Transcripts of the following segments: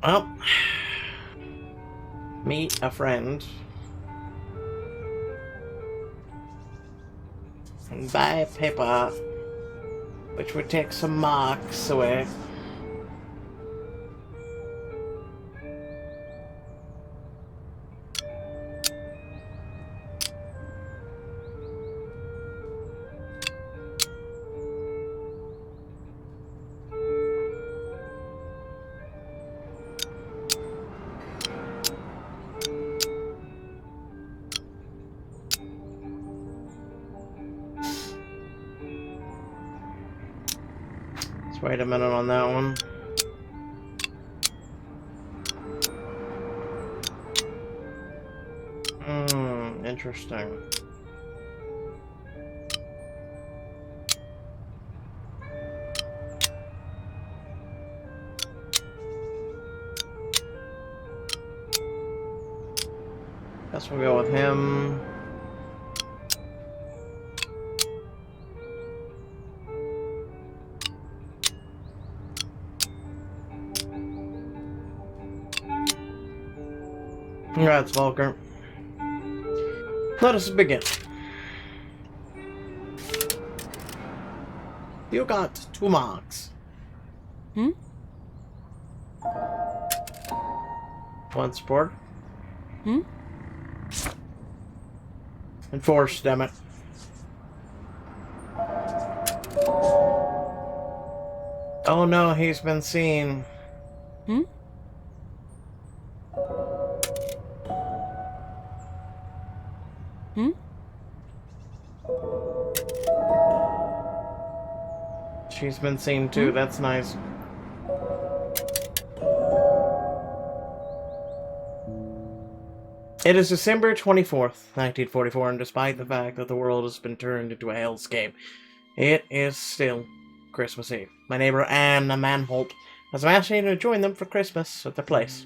Well, meet a friend and buy paper, which would take some marks away. Let's wait a minute on that one. Interesting. Guess we'll go with him. Congrats, Volker. Let us begin. You got 2 marks. Hmm? 1 sport. Hmm? Enforce, damn it. Oh no, he's been seen. Hmm? Hmm? She's been seen too, that's nice. It is December 24th, 1944, and despite the fact that the world has been turned into a hellscape, it is still Christmas Eve. My neighbor Anne Manholt has asked me to join them for Christmas at their place.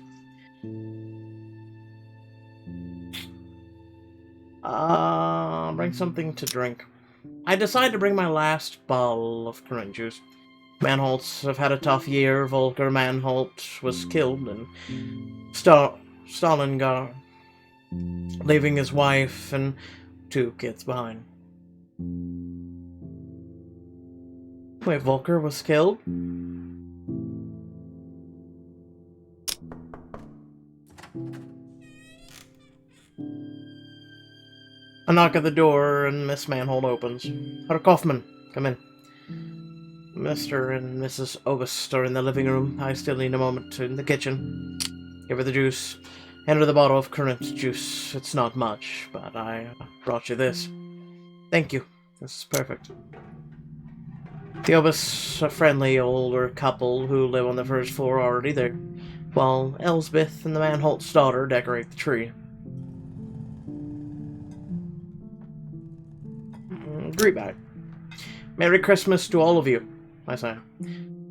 Bring something to drink. I decided to bring my last bottle of currant juice. Manholts have had a tough year. Volker Manholt was killed in Stalingrad, leaving his wife and 2 kids behind. Wait, Volker was killed? A knock at the door, and Miss Manholt opens. Herr Kaufmann, come in. Mr. and Mrs. August are in the living room. I still need a moment in the kitchen. Give her the juice. Hand her the bottle of currant juice. It's not much, but I brought you this. Thank you. This is perfect. The Obusts, a friendly older couple who live on the first floor, are already there, while Elsbeth and the Manholt's daughter decorate the tree. Greet back. Merry Christmas to all of you, I say.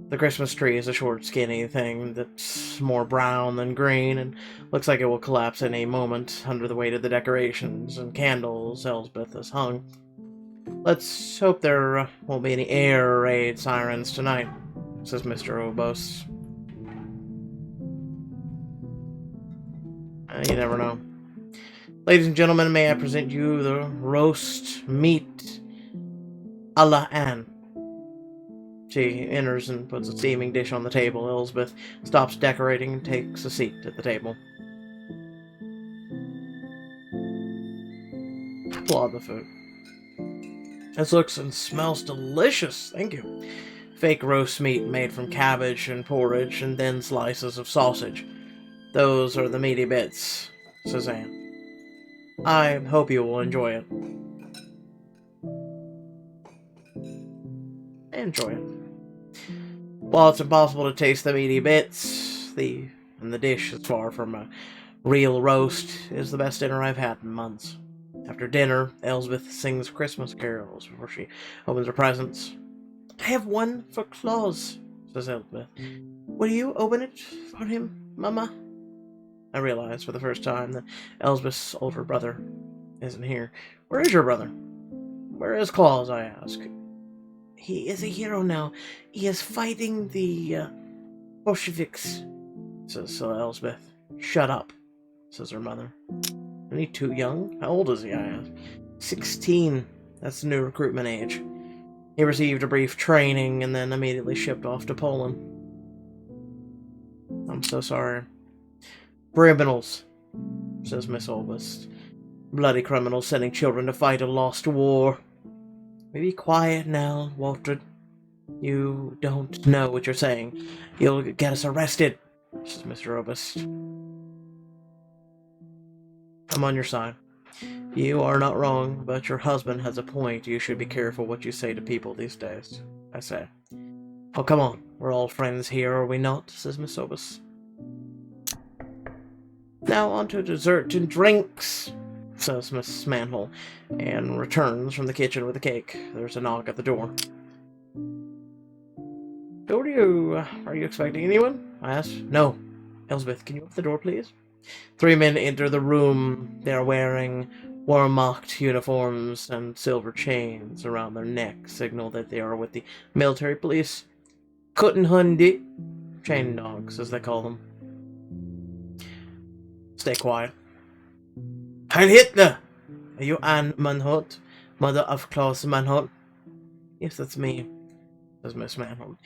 The Christmas tree is a short, skinny thing that's more brown than green and looks like it will collapse any moment under the weight of the decorations and candles Elsbeth has hung. Let's hope there won't be any air raid sirens tonight, says Mr. Obos. You never know. Ladies and gentlemen, may I present you the roast meat a la Anne. She enters and puts a steaming dish on the table. Elsbeth stops decorating and takes a seat at the table. Applaud the food. This looks and smells delicious, thank you. Fake roast meat made from cabbage and porridge and thin slices of sausage. Those are the meaty bits, says Anne. I hope you will enjoy it. Enjoy it. While it's impossible to taste the meaty bits, the dish is far from a real roast, is the best dinner I've had in months. After dinner, Elsbeth sings Christmas carols before she opens her presents. I have one for Claus, says Elsbeth. Will you open it for him, Mama? I realize for the first time that Elsbeth's older brother isn't here. Where is your brother? Where is Claus, I ask. He is a hero now. He is fighting the Bolsheviks. says Elsbeth. Shut up, says her mother. Isn't he too young? How old is he, I ask? 16. That's the new recruitment age. He received a brief training and then immediately shipped off to Poland. I'm so sorry. Criminals, says Miss Olbist. Bloody criminals sending children to fight a lost war. Be quiet now, Walter. You don't know what you're saying. You'll get us arrested, says Mr. Obist. I'm on your side. You are not wrong, but your husband has a point. You should be careful what you say to people these days, I say. Oh, come on. We're all friends here, are we not? Says Miss Obist. Now on to dessert and drinks, says Miss Manhole, and returns from the kitchen with a cake. There's a knock at the door. Who are you? Are you expecting anyone? I ask. No. Elsbeth, can you open the door, please? 3 men enter the room. They are wearing war-marked uniforms and silver chains around their necks, signal that they are with the military police. Kuttenhundi, chain dogs, as they call them. Stay quiet. Heil Hitler! Are you Anne Manholt, mother of Klaus Manholt? Yes, that's me, says Miss Manholt.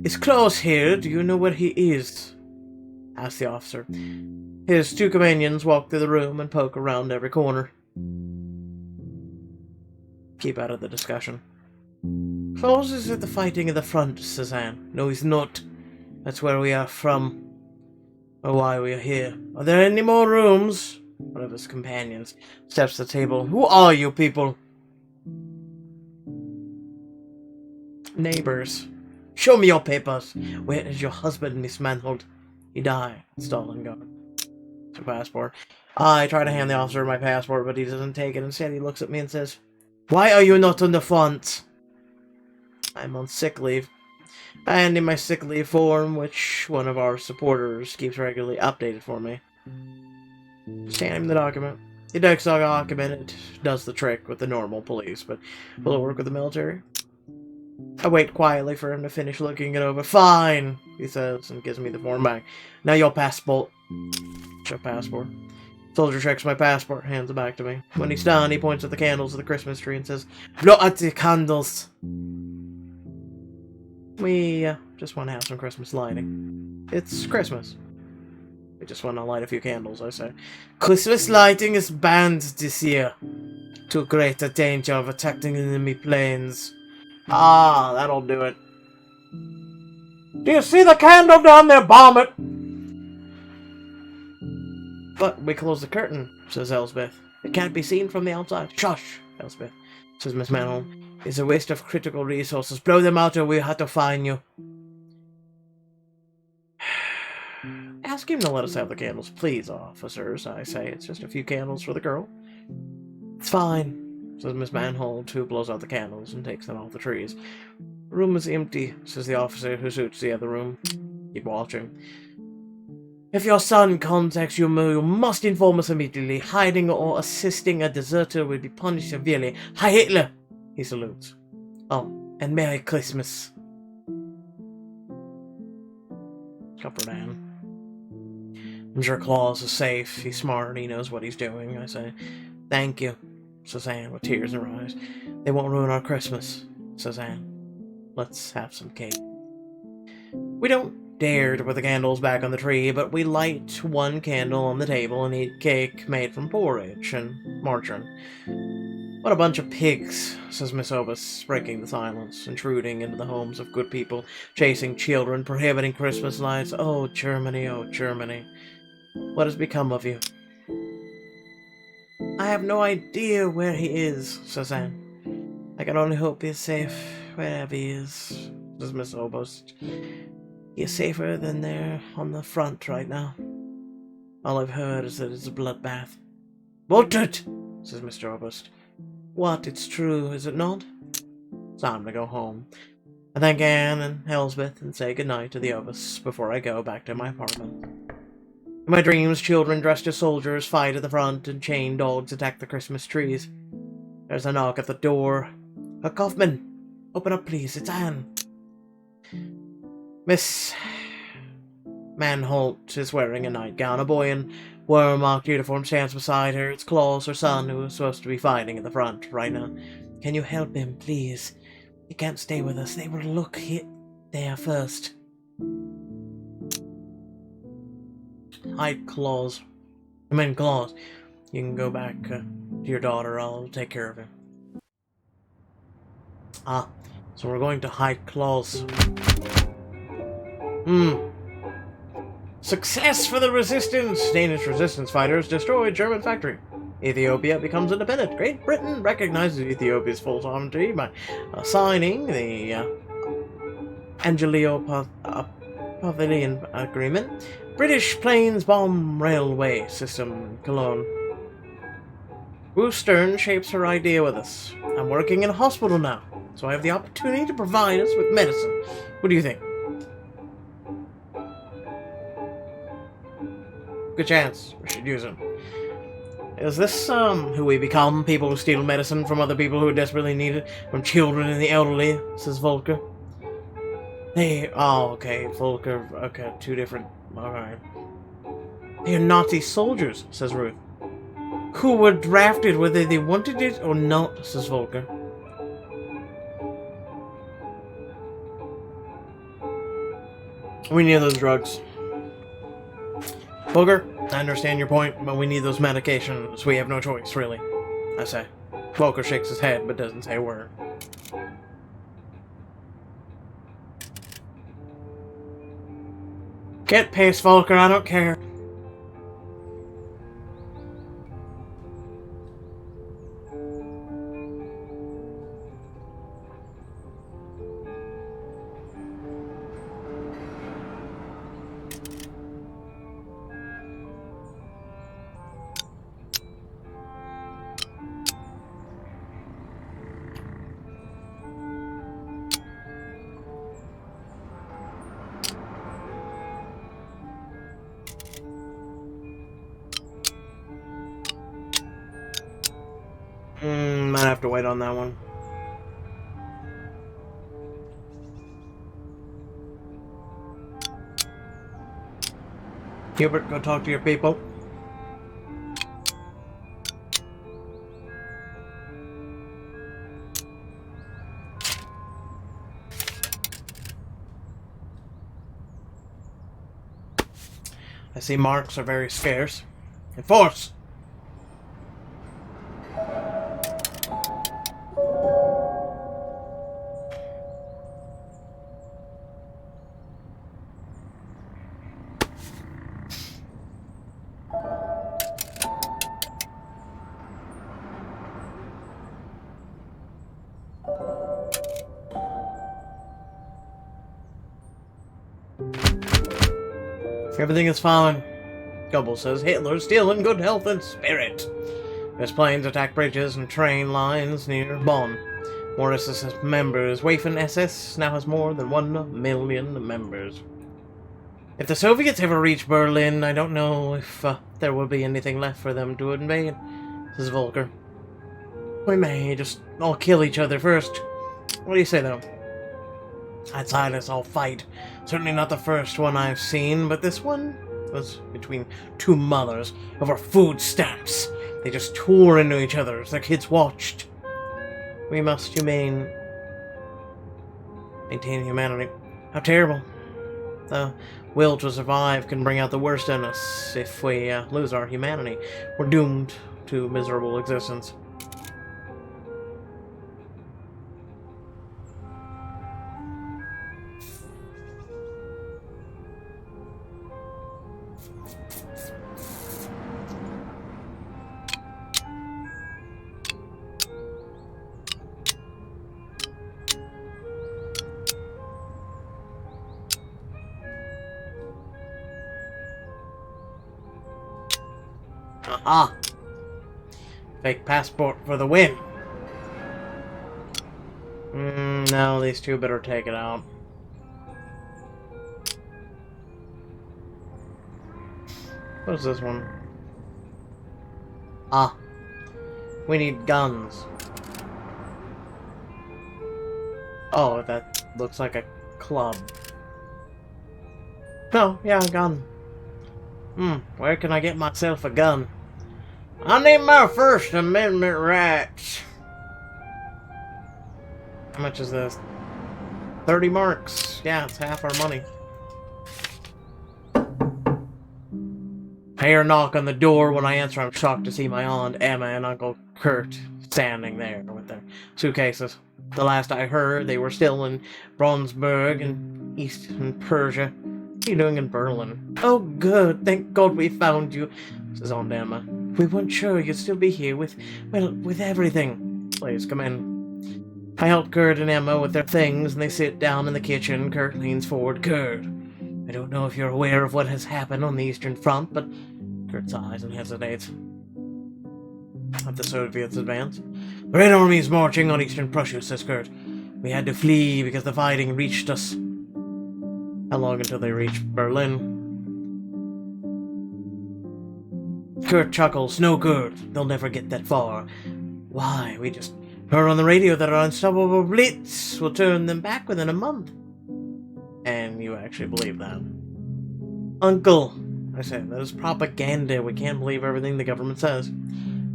Is Klaus here? Do you know where he is? Asked the officer. His 2 companions walk through the room and poke around every corner. Keep out of the discussion. Klaus is at the fighting at the front, says Anne. No, he's not. That's where we are from. Or why we are here. Are there any more rooms? One of his companions steps to the table. Who are you people? Neighbors. Show me your papers. Where is your husband, Miss Manholt? He died. Stalingrad. Your passport. I try to hand the officer my passport, but he doesn't take it. Instead, he looks at me and says, Why are you not on the front? I'm on sick leave. I hand him my sick leave form, which one of our supporters keeps regularly updated for me. Just hand him the document. He takes the document. It does the trick with the normal police, but will it work with the military? I wait quietly for him to finish looking it over. Fine, he says, and gives me the form back. Now your passport. Your passport. Soldier checks my passport, hands it back to me. When he's done, he points at the candles of the Christmas tree and says, Blow out the candles. We just want to have some Christmas lighting. It's Christmas. We just want to light a few candles, I say. Christmas lighting is banned this year. Too great a danger of attacking enemy planes. Ah, that'll do it. Do you see the candle down there? Bomb it! But we close the curtain, says Elsbeth. It can't be seen from the outside. Shush, Elsbeth, says Miss Manhole. It's a waste of critical resources. Blow them out or we'll have to find you. Ask him to let us have the candles, please, officers, I say. It's just a few candles for the girl. It's fine, says Miss Manhole, who blows out the candles and takes them off the trees. The room is empty, says the officer who suits the other room. Keep watching. If your son contacts you, you must inform us immediately. Hiding or assisting a deserter will be punished severely. Heil Hitler! He salutes. Oh, and Merry Christmas. Comfort Anne. I'm sure Claus is safe. He's smart. He knows what he's doing. I say, Thank you, says Anne with tears in her eyes. They won't ruin our Christmas, says Anne. Let's have some cake. We don't dare to put the candles back on the tree, but we light one candle on the table and eat cake made from porridge and margarine. What a bunch of pigs, says Miss Obis, breaking the silence, intruding into the homes of good people, chasing children, prohibiting Christmas lights. Oh, Germany, oh, Germany. What has become of you? I have no idea where he is, says Anne. I can only hope he is safe wherever he is, says Miss Obost. He is safer than there on the front right now. All I've heard is that it's a bloodbath. Bullshit, says Mr. Obost. What? It's true, is it not? Time to go home. I thank Anne and Elsbeth and say goodnight to the Obus before I go back to my apartment. In my dreams, children dressed as soldiers fight at the front and chained dogs attack the Christmas trees. There's a knock at the door. Herr Kaufman! Open up, please. It's Anne. Miss Manholt is wearing a nightgown. A boy in worm-marked uniform stands beside her. It's Claus, her son, who is supposed to be fighting at the front right now. Can you help him, please? He can't stay with us. They will look there first. Hide Claus. Claus. You can go back to your daughter. I'll take care of him. Ah, so we're going to hide Claus. Success for the resistance! Danish resistance fighters destroy German factory. Ethiopia becomes independent. Great Britain recognizes Ethiopia's full sovereignty by signing the Angelo-Pavilion Agreement. British planes bomb railway system Cologne. Bruce Stern shapes her idea with us. I'm working in a hospital now, so I have the opportunity to provide us with medicine. What do you think? Good chance. We should use him. Is this, who we become? People who steal medicine from other people who desperately need it? From children and the elderly? Says Volker. Hey, oh, okay, Volker, okay, two different, alright. They are Nazi soldiers, says Ruth. Who were drafted whether they wanted it or not, says Volker. We need those drugs. Volker, I understand your point, but we need those medications. We have no choice, really. I say. Volker shakes his head, but doesn't say a word. Get pissed, Volker, I don't care. Might have to wait on that one. Hubert, go talk to your people. I see marks are very scarce. Enforce! Everything is fine. Goebbels says Hitler's still in good health and spirit. His planes attack bridges and train lines near Bonn. More SS members. Waffen SS now has more than 1 million members. If the Soviets ever reach Berlin, I don't know if there will be anything left for them to invade, says Volker. We may just all kill each other first. What do you say, though? Outside us all fight. Certainly not the first one I've seen, but this one was between two mothers over food stamps. They just tore into each other as their kids watched. We must maintain humanity. How terrible. The will to survive can bring out the worst in us. If we lose our humanity, we're doomed to miserable existence. Aha! Fake passport for the win. No, these two better take it out. What's this one? Ah. We need guns. Oh, that looks like a club. No, yeah, a gun. Where can I get myself a gun? I need my First Amendment rights. How much is this? 30 marks. Yeah, it's half our money. I hear a knock on the door. When I answer, I'm shocked to see my Aunt Emma and Uncle Kurt standing there with their suitcases. The last I heard, they were still in Braunsburg and Eastern Persia. What are you doing in Berlin? Oh, good. Thank God we found you, says Aunt Emma. We weren't sure you'd still be here with everything. Please, come in. I help Kurt and Emma with their things, and they sit down in the kitchen. Kurt leans forward. Kurt, I don't know if you're aware of what has happened on the Eastern Front, but Kurt sighs and hesitates. At the Soviets advance. The Red Army is marching on Eastern Prussia, says Kurt. We had to flee because the fighting reached us. How long until they reach Berlin? Kurt chuckles. No good. They'll never get that far. Why? We just heard on the radio that our unstoppable blitz will turn them back within a month. And you actually believe that? Uncle, I said, that is propaganda. We can't believe everything the government says.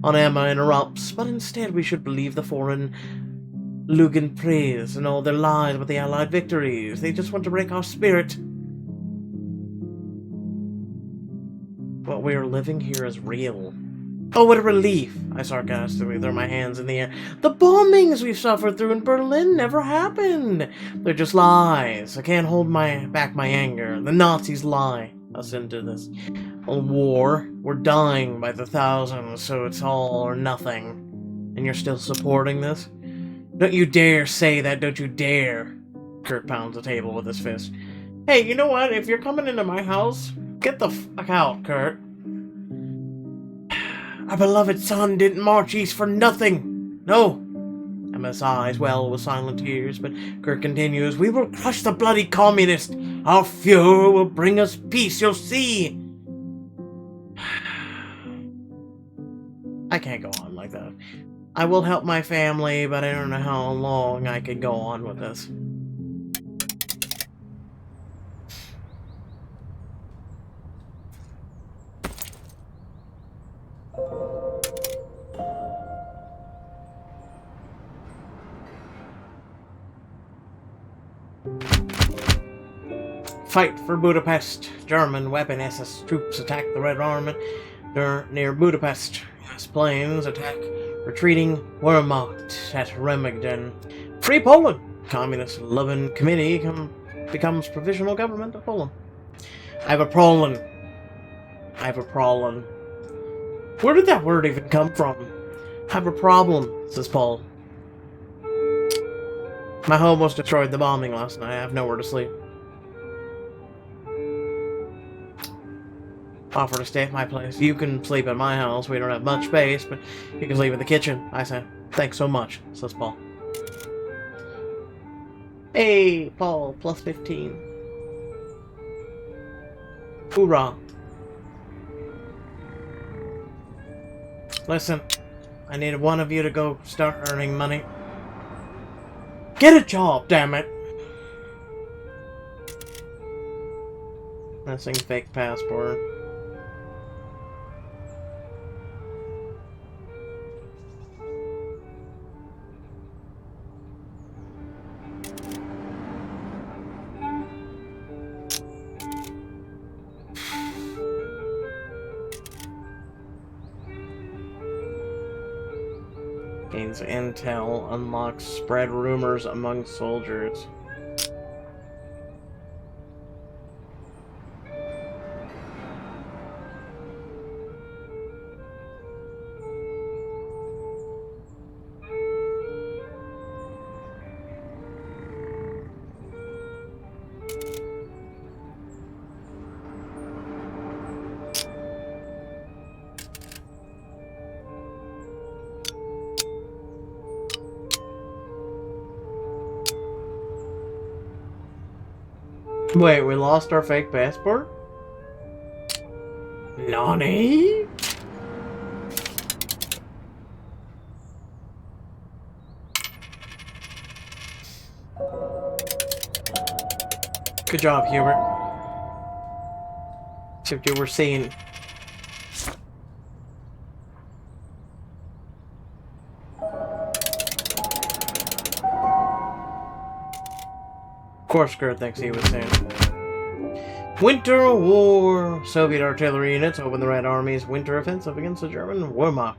Aunt Emma interrupts, but instead we should believe the foreign Lugan praise and all their lies about the Allied victories. They just want to break our spirit. What we are living here is real. Oh, what a relief, I sarcastically throw my hands in the air. The bombings we've suffered through in Berlin never happened. They're just lies. I can't hold back my anger. The Nazis lie us into this war. We're dying by the thousands, so it's all or nothing. And you're still supporting this? Don't you dare say that, don't you dare. Kurt pounds the table with his fist. Hey, you know what? If you're coming into my house, get the fuck out, Kurt. Our beloved son didn't march east for nothing. No. Emma's eyes well with silent tears, but Kurt continues, we will crush the bloody communist. Our Fuhrer will bring us peace, you'll see. I can't go on like that. I will help my family, but I don't know how long I could go on with this. Fight for Budapest. German weapon SS troops attack the Red Army near Budapest. US planes attack retreating Wehrmacht at Remington. Free Poland! Communist Loving Committee becomes provisional government of Poland. I have a problem. Where did that word even come from? I have a problem, says Paul. My home was destroyed in the bombing last night. I have nowhere to sleep. Offer to stay at my place. You can sleep at my house. We don't have much space, but you can sleep in the kitchen. I say, thanks so much, says Paul. Hey, Paul, plus 15. Hoorah. Listen, I need one of you to go start earning money. Get a job, damn it! Missing fake passport. Gains intel, unlocks spread rumors among soldiers. Wait, we lost our fake passport? Nani? Good job, Hubert. If you were seen. Of course, Gert thinks he was seen. Winter War! Soviet artillery units open the Red Army's winter offensive against the German Wehrmacht.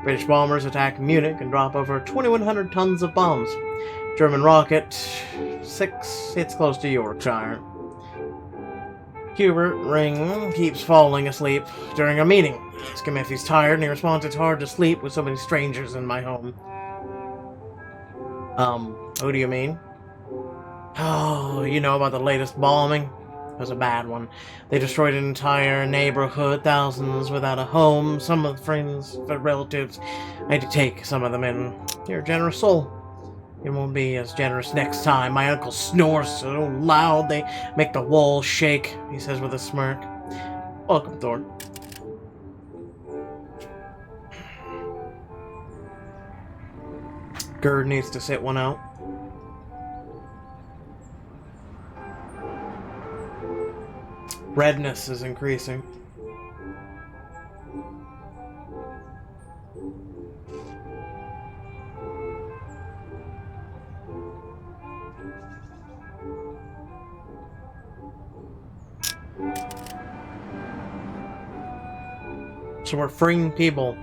British bombers attack Munich and drop over 2,100 tons of bombs. German rocket 6 hits close to Yorkshire. Hubert Ring keeps falling asleep during a meeting. Ask him if he's tired, and he responds, "It's hard to sleep with so many strangers in my home." Who do you mean? Oh, you know about the latest bombing? It was a bad one. They destroyed an entire neighborhood, thousands without a home, some of the friends, the relatives. I had to take some of them in. You're a generous soul. You won't be as generous next time. My uncle snores so loud they make the walls shake, he says with a smirk. Welcome, Thor. Gerd needs to sit one out. Redness is increasing. So we're freeing people.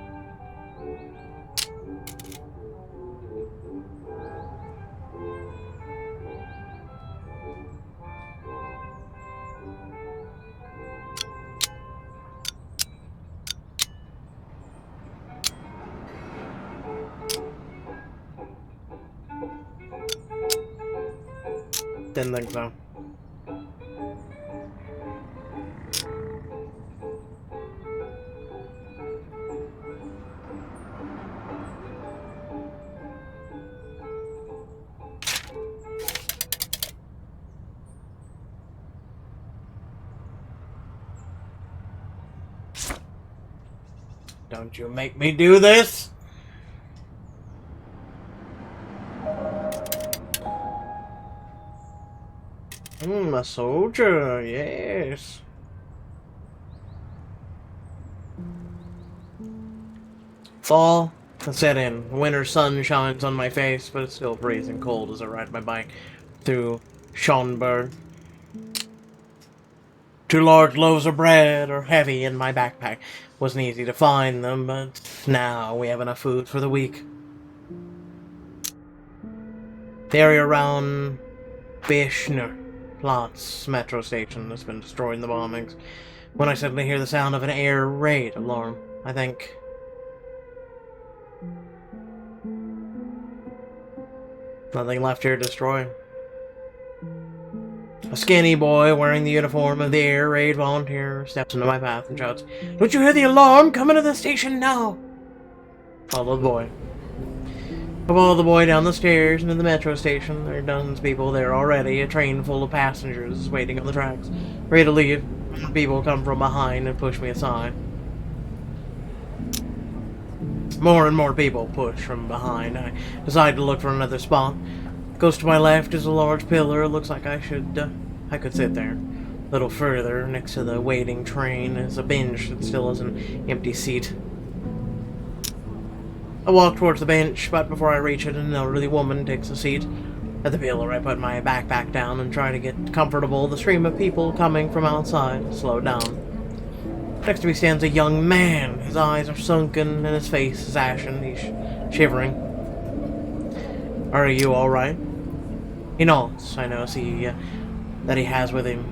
Didn't think so. Don't you make me do this! A soldier, yes. Fall has set in. Winter sun shines on my face, but it's still freezing cold as I ride my bike through Schönberg. 2 large loaves of bread are heavy in my backpack. Wasn't easy to find them, but now we have enough food for the week. The area around Bishner Platz metro station has been destroyed in the bombings. When I suddenly hear the sound of an air raid alarm, I think... nothing left here to destroy. A skinny boy wearing the uniform of the air raid volunteer steps into my path and shouts, "Don't you hear the alarm? Come into the station now!" Follow the boy. I follow the boy down the stairs into the metro station. There are dozens of people there already. A train full of passengers waiting on the tracks, ready to leave. People come from behind and push me aside. More and more people push from behind. I decide to look for another spot. Goes to my left is a large pillar. It looks like I could sit there. A little further, next to the waiting train, is a bench that still has an empty seat. I walk towards the bench, but before I reach it, an elderly woman takes a seat. At the pillar, I put my backpack down and try to get comfortable. The stream of people coming from outside slowed down. Next to me stands a young man. His eyes are sunken and his face is ashen. He's shivering. "Are you alright?" He nods. I notice that he has with him.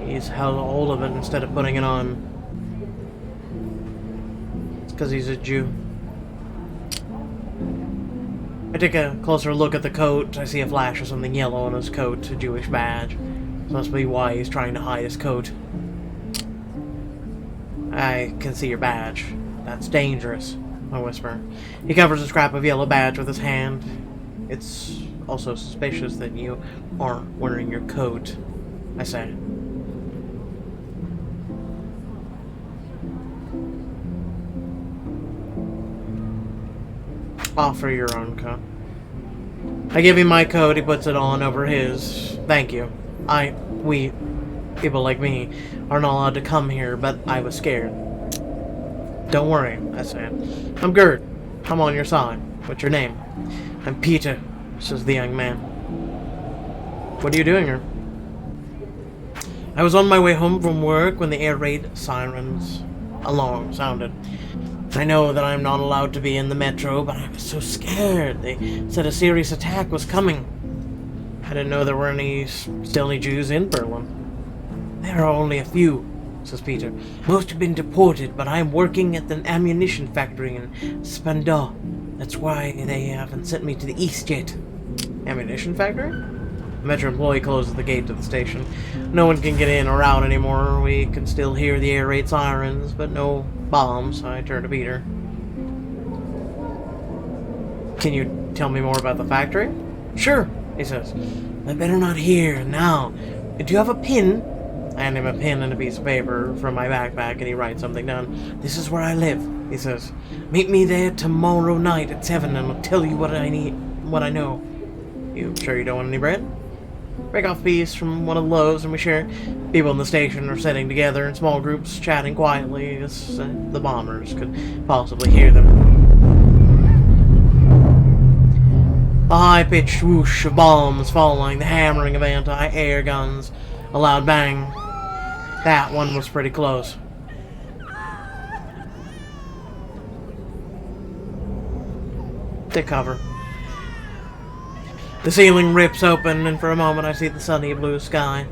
He's held hold of it instead of putting it on. It's because he's a Jew. I take a closer look at the coat. I see a flash of something yellow on his coat, a Jewish badge. This must be why he's trying to hide his coat. "I can see your badge. That's dangerous," I whisper. He covers a scrap of yellow badge with his hand. "It's also suspicious that you aren't wearing your coat," I say. Offer your own coat. I give him my coat. He puts it on over his. "Thank you. We People like me are not allowed to come here, but I was scared. Don't worry, I said. I'm Gert. I'm on your side. What's your name? I'm Peter, says the young man. What are you doing here? I was on my way home from work when the air raid sirens alarm sounded. I know that I'm not allowed to be in the metro, but I was so scared. They said a serious attack was coming. I didn't know there were still any Jews in Berlin. There are only a few, says Peter. Most have been deported, but I'm working at the ammunition factory in Spandau. That's why they haven't sent me to the east yet. Ammunition factory? The metro employee closes the gate to the station. No one can get in or out anymore. We can still hear the air raid sirens, but no bombs. I turn to Peter. Can you tell me more about the factory? Sure, he says. I better not hear now. Do you have a pin? I hand him a pen and a piece of paper from my backpack, and he writes something down. This is where I live, he says. Meet me there tomorrow night at 7, and I'll tell you what I know. You sure you don't want any bread? Break off a piece from one of the loaves, and we share. People in the station are sitting together in small groups, chatting quietly, as the bombers could possibly hear them. A high-pitched whoosh of bombs falling, the hammering of anti-air guns, a loud bang. That one was pretty close. Take cover. The ceiling rips open, and for a moment I see the sunny blue sky.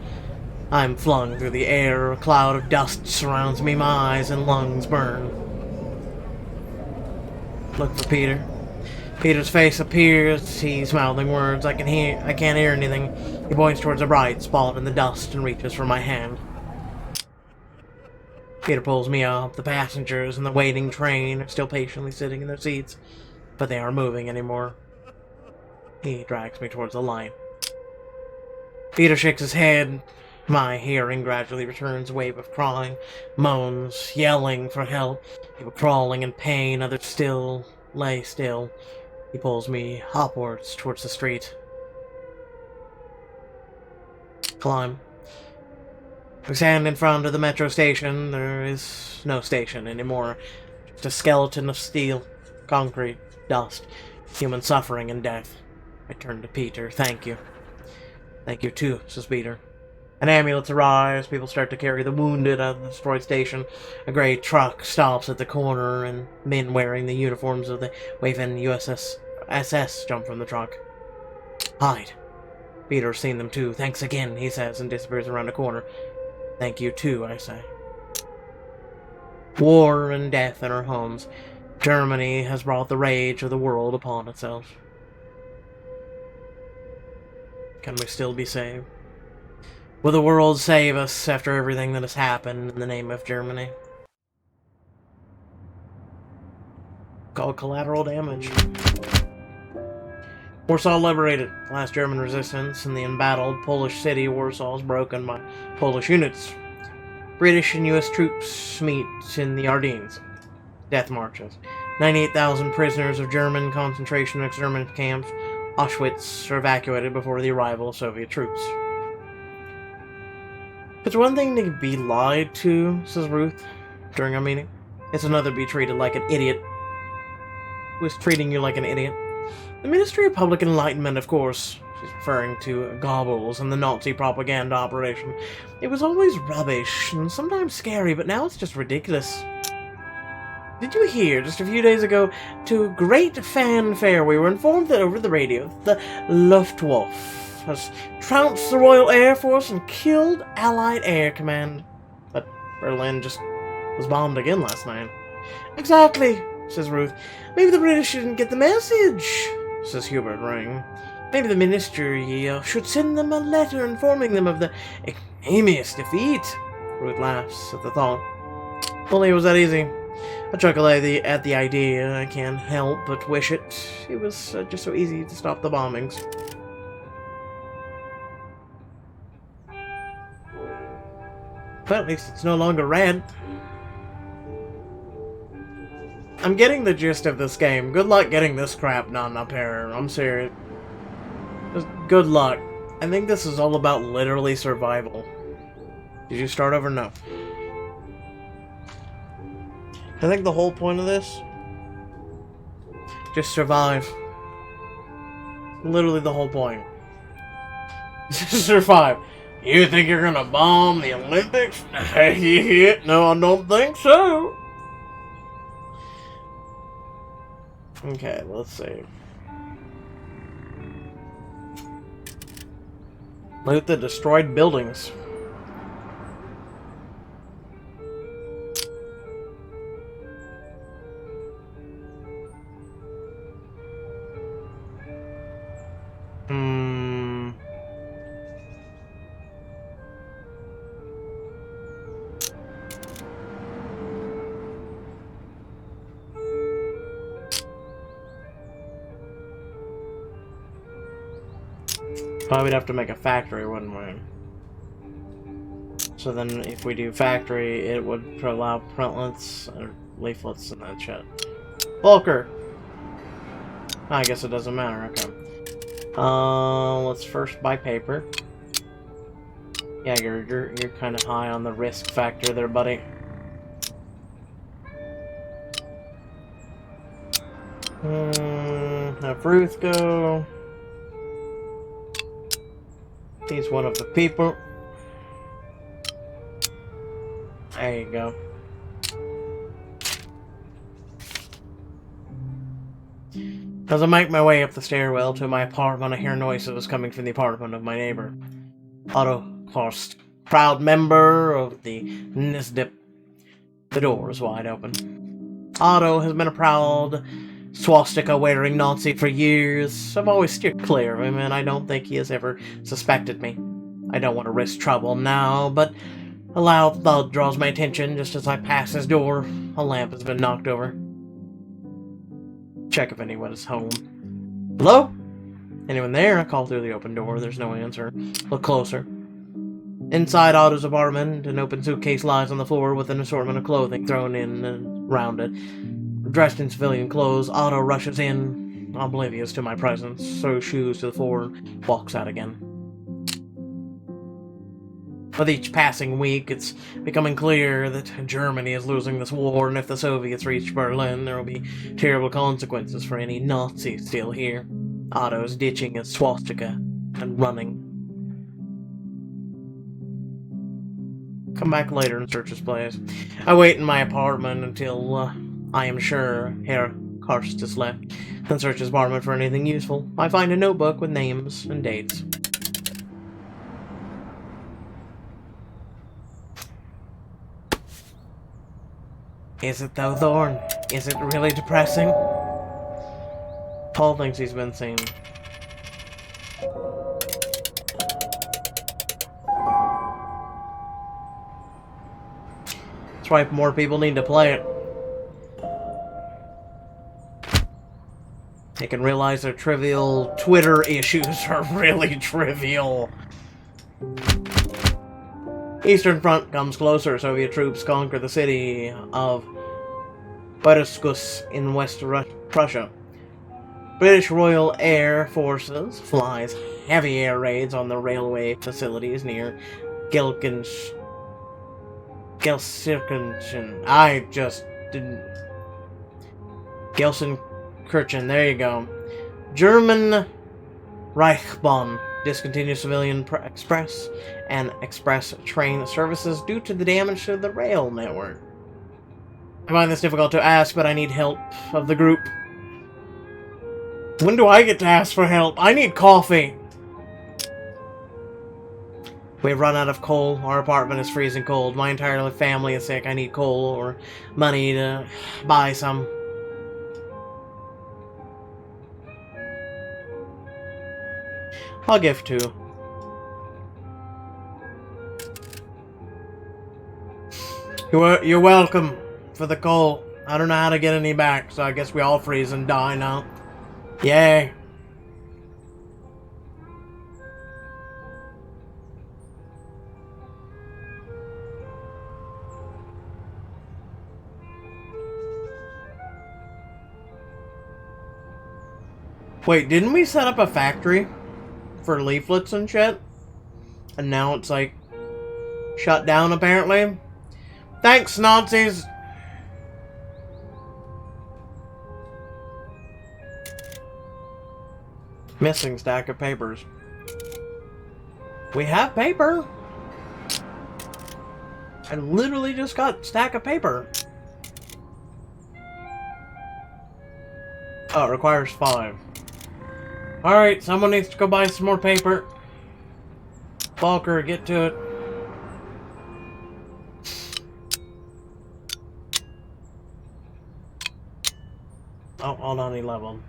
I'm flung through the air, a cloud of dust surrounds me, my eyes and lungs burn. Look for Peter. Peter's face appears, he's mouthing words. I can't hear anything. He points towards a bright spot in the dust and reaches for my hand. Peter pulls me up. The passengers in the waiting train are still patiently sitting in their seats, but they aren't moving anymore. He drags me towards the light. Peter shakes his head. My hearing gradually returns, a wave of crying, moans, yelling for help. People crawling in pain, others still lay still. He pulls me upwards towards the street. Climb. We stand in front of the metro station. There is no station anymore. Just a skeleton of steel, concrete, dust, human suffering and death. I turn to Peter. Thank you. Thank you too, says Peter. An ambulance arrives. People start to carry the wounded out of the destroyed station. A grey truck stops at the corner, and men wearing the uniforms of the Waffen SS jump from the truck. Hide. Peter's seen them too. Thanks again, he says, and disappears around a corner. Thank you too, I say. War and death in our homes. Germany has brought the rage of the world upon itself. Can we still be saved? Will the world save us after everything that has happened in the name of Germany? Called collateral damage. Warsaw liberated. Last German resistance in the embattled Polish city. Warsaw is broken by Polish units. British and US troops meet in the Ardennes. Death marches. 98,000 prisoners of German concentration and extermination camps, Auschwitz, are evacuated before the arrival of Soviet troops. It's one thing to be lied to, says Ruth, during our meeting. It's another to be treated like an idiot. Who is treating you like an idiot? The Ministry of Public Enlightenment, of course. She's referring to Goebbels and the Nazi propaganda operation. It was always rubbish, and sometimes scary, but now it's just ridiculous. Did you hear, just a few days ago, to great fanfare, we were informed that over the radio, the Luftwaffe has trounced the Royal Air Force and killed Allied Air Command. But Berlin just was bombed again last night. Exactly, says Ruth. Maybe the British didn't get the message, says Hubert Ring. Maybe the ministry should send them a letter informing them of the ignominious defeat. Ruth laughs at the thought. Only it was that easy. I chuckle at the idea. I can't help but wish it. It was just so easy to stop the bombings. But at least it's no longer red. I'm getting the gist of this game. Good luck getting this crap done up here. I'm serious. Just good luck. I think this is all about literally survival. Did you start over? No. I think the whole point of this, just survive. Literally the whole point. Just survive. You think you're gonna bomb the Olympics? No, I don't think so. Okay, let's see. Loot the destroyed buildings. Probably would have to make a factory, wouldn't we? So then if we do factory, it would allow printlets or leaflets and that shit. Bulker! I guess it doesn't matter, okay. Let's first buy paper. Yeah, you're kind of high on the risk factor there, buddy. Have Ruth go. He's one of the people. There you go. As I make my way up the stairwell to my apartment, I hear noises coming from the apartment of my neighbor, Otto Horst, proud member of the NSDAP. The door is wide open. Otto has been a proud swastika-wearing Nazi for years. I've always steered clear of him, and I don't think he has ever suspected me. I don't want to risk trouble now, but a loud thud draws my attention just as I pass his door. A lamp has been knocked over. Check if anyone is home. Hello? Anyone there? I call through the open door. There's no answer. Look closer. Inside Otto's apartment, an open suitcase lies on the floor with an assortment of clothing thrown in and around it. Dressed in civilian clothes, Otto rushes in, oblivious to my presence, throws shoes to the floor, and walks out again. With each passing week, it's becoming clear that Germany is losing this war, and if the Soviets reach Berlin, there will be terrible consequences for any Nazi still here. Otto is ditching his swastika and running. Come back later and search his place. I wait in my apartment until I am sure Herr Karst is left, then search his apartment for anything useful. I find a notebook with names and dates. Is it though, Thorn? Is it really depressing? Paul thinks he's been seen. That's why more people need to play it. They can realize their trivial Twitter issues are really trivial. Eastern Front comes closer. Soviet troops conquer the city of Berezkus in West Prussia. British Royal Air Forces flies heavy air raids on the railway facilities near Gelsenkirchen. I just didn't... Gelsenkirchen, there you go. German Reichsbahn discontinues civilian express and express train services due to the damage to the rail network. I find this difficult to ask, but I need help of the group. When do I get to ask for help? I need coffee! We've run out of coal. Our apartment is freezing cold. My entire family is sick. I need coal or money to buy some. I'll give 2. You're welcome for the coal. I don't know how to get any back, so I guess we all freeze and die now. Yay. Wait, didn't we set up a factory for leaflets and shit? And now it's like Shut down, apparently. Thanks, Nazis! Missing stack of papers. We have paper! I literally just got stack of paper. Oh, it requires 5. Alright, someone needs to go buy some more paper. Falker, get to it. Oh, hold on, he leveled.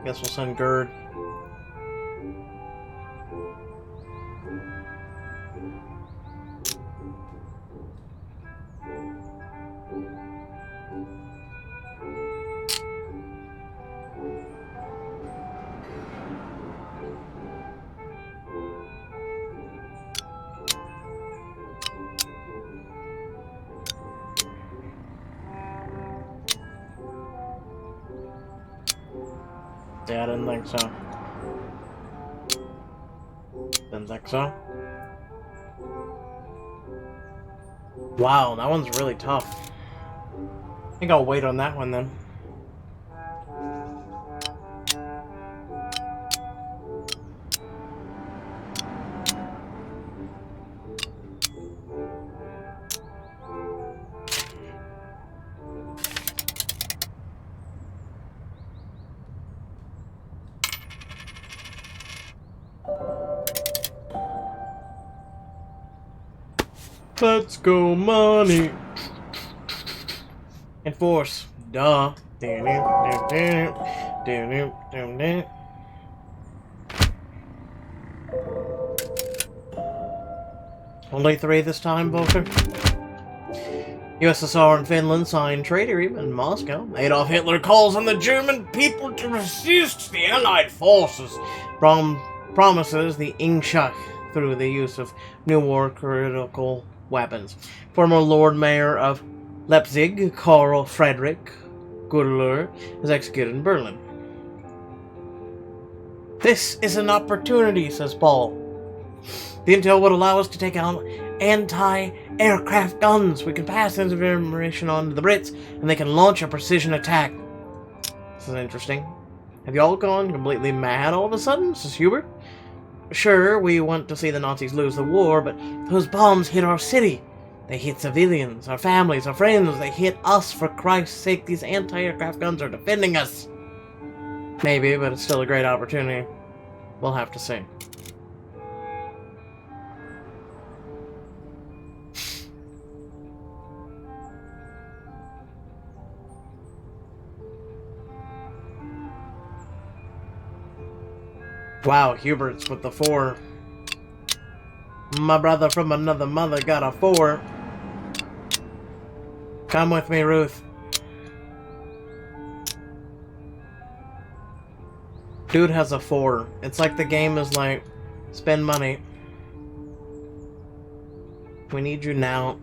Guess we'll send Gerd. Yeah, I didn't think so. Didn't think so. Wow, that one's really tough. I think I'll wait on that one then. Let's go, money. Enforce. Duh. Only 3 this time, Volker. USSR and Finland signed trade agreement in Moscow. Adolf Hitler calls on the German people to resist the Allied forces. Promises the Ingschach through the use of new war critical weapons. Former Lord Mayor of Leipzig, Karl Friedrich Gudler, is executed in Berlin. This is an opportunity, says Paul. The intel would allow us to take out anti-aircraft guns. We can pass this information on to the Brits, and they can launch a precision attack. This is interesting. Have you all gone completely mad all of a sudden, says Hubert? Sure, we want to see the Nazis lose the war, but those bombs hit our city. They hit civilians, our families, our friends. They hit us, for Christ's sake. These anti-aircraft guns are defending us. Maybe, but it's still a great opportunity. We'll have to see. Wow, Hubert's with the 4. My brother from another mother got a 4. Come with me, Ruth. Dude has a 4. It's like the game is like, spend money. We need you now.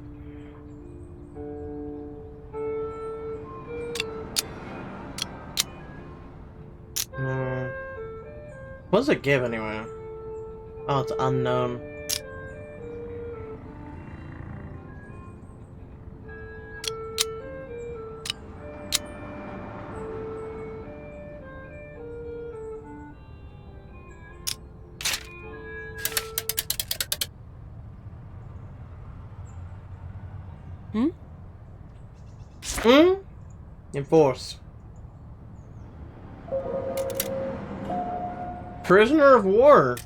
What does it give anyway? Oh, it's unknown. Enforce. Prisoner of war.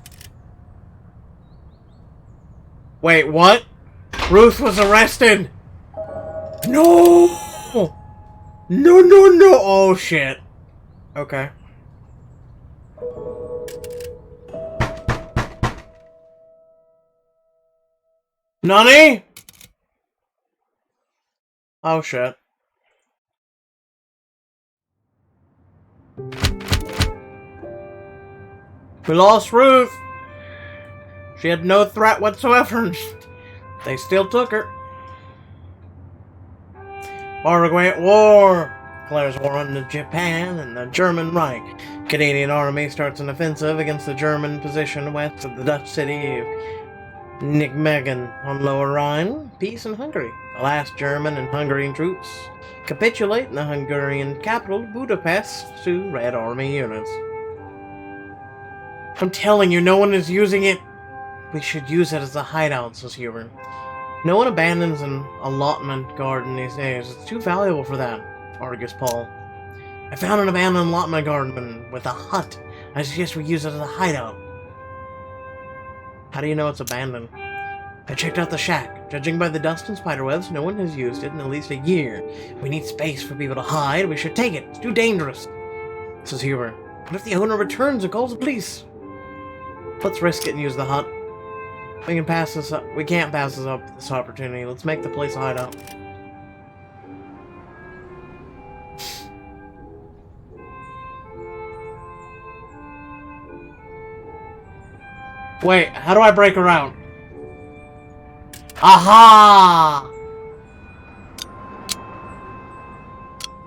Wait, what? Ruth was arrested! No! No, no, no! Oh, shit. Okay. Nani? Oh, shit. We lost Ruth. She had no threat whatsoever. They still took her. For a great war! Declares war on Japan and the German Reich. Canadian army starts an offensive against the German position west of the Dutch city of Nijmegen on Lower Rhine. Peace in Hungary. The last German and Hungarian troops capitulate in the Hungarian capital, Budapest, to Red Army units. I'm telling you, no one is using it. We should use it as a hideout, says Hubert. No one abandons an allotment garden these days. It's too valuable for that, argues Paul. I found an abandoned allotment garden with a hut. I suggest we use it as a hideout. How do you know it's abandoned? I checked out the shack. Judging by the dust and spiderwebs, no one has used it in at least a year. We need space for people to hide. We should take it. It's too dangerous, says Hubert. What if the owner returns and calls the police? Let's risk it and use the hut. We can pass this up. We can't pass this opportunity. Let's make the place a hideout. Wait, how do I break around? Aha!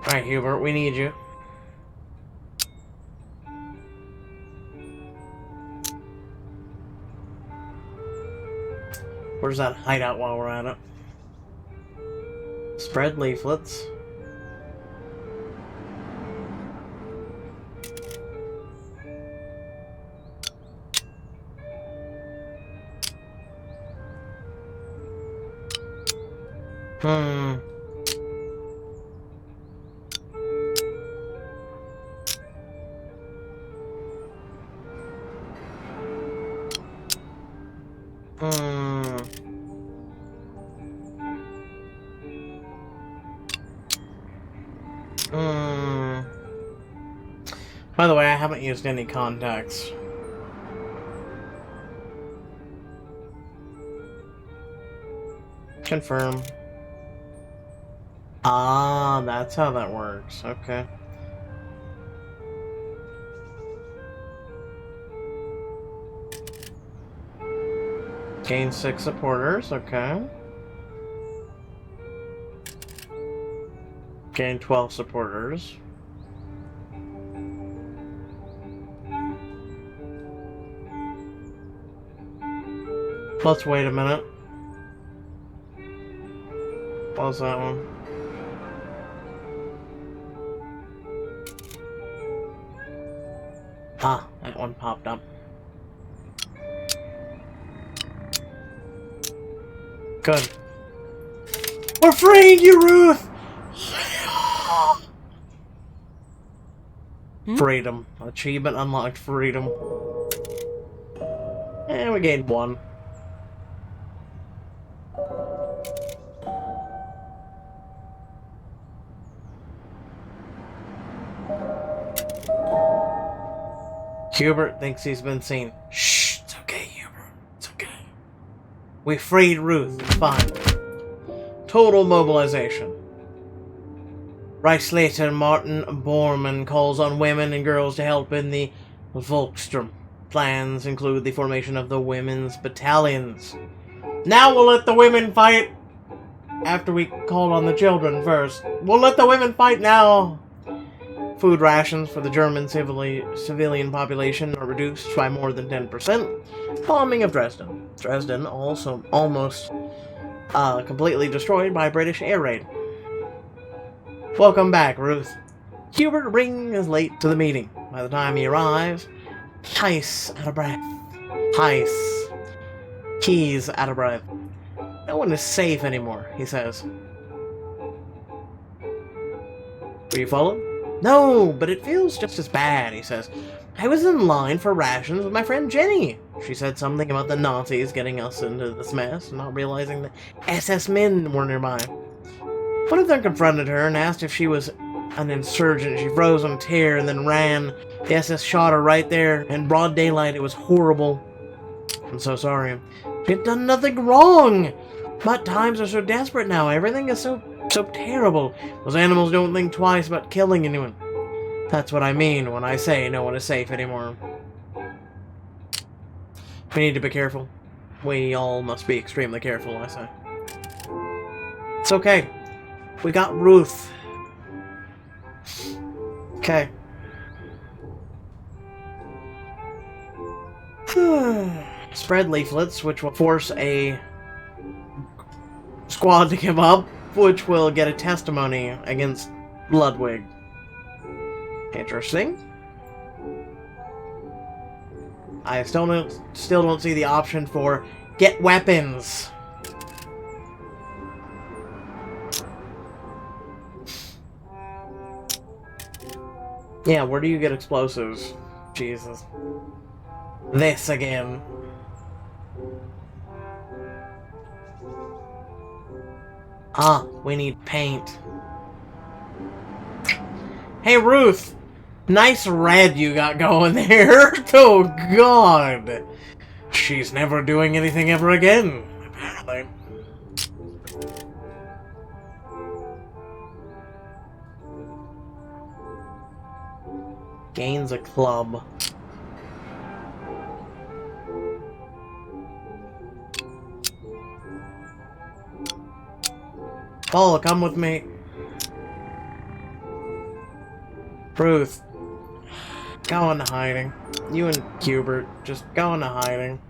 Alright, Hubert, we need you. Where's that hideout while we're at it? Spread leaflets. By the way, I haven't used any contacts. Confirm. Ah, that's how that works. Okay. Gain 6 supporters. Okay. Gain 12 supporters. Let's wait a minute. What was that one? Ah, that one popped up. Good. We're freeing you, Ruth! Freedom. Achievement unlocked. Freedom. And we gained 1. Hubert thinks he's been seen. Shh, it's okay, Hubert. It's okay. We freed Ruth. It's fine. Total mobilization. Reichsleiter Martin Bormann calls on women and girls to help in the Volkssturm. Plans include the formation of the women's battalions. Now we'll let the women fight. After we called on the children first. We'll let the women fight now. Food rations for the German civilian population are reduced by more than 10%. Bombing of Dresden. Dresden also almost completely destroyed by British air raid. Welcome back, Ruth. Hubert Ring is late to the meeting. By the time he arrives, Heiss out of breath. He's out of breath. No one is safe anymore, he says. Were you followed? No, but it feels just as bad, he says. I was in line for rations with my friend Jenny. She said something about the Nazis getting us into this mess, not realizing that SS men were nearby. One of them confronted her and asked if she was an insurgent. She froze on a tear and then ran. The SS shot her right there in broad daylight. It was horrible. I'm so sorry. She had done nothing wrong. But times are so desperate now. Everything is so terrible. Those animals don't think twice about killing anyone. That's what I mean when I say no one is safe anymore. We need to be careful. We all must be extremely careful, I say. It's okay. We got Ruth. Okay. Spread leaflets, which will force a squad to give up, which will get a testimony against Ludwig. Interesting. I still don't see the option for get weapons. Yeah, where do you get explosives? Jesus. This again. Ah, we need paint. Hey, Ruth! Nice red you got going there. Oh, God. She's never doing anything ever again, apparently. Gains a club. Paul, come with me. Ruth, go into hiding. You and Hubert, just go into hiding.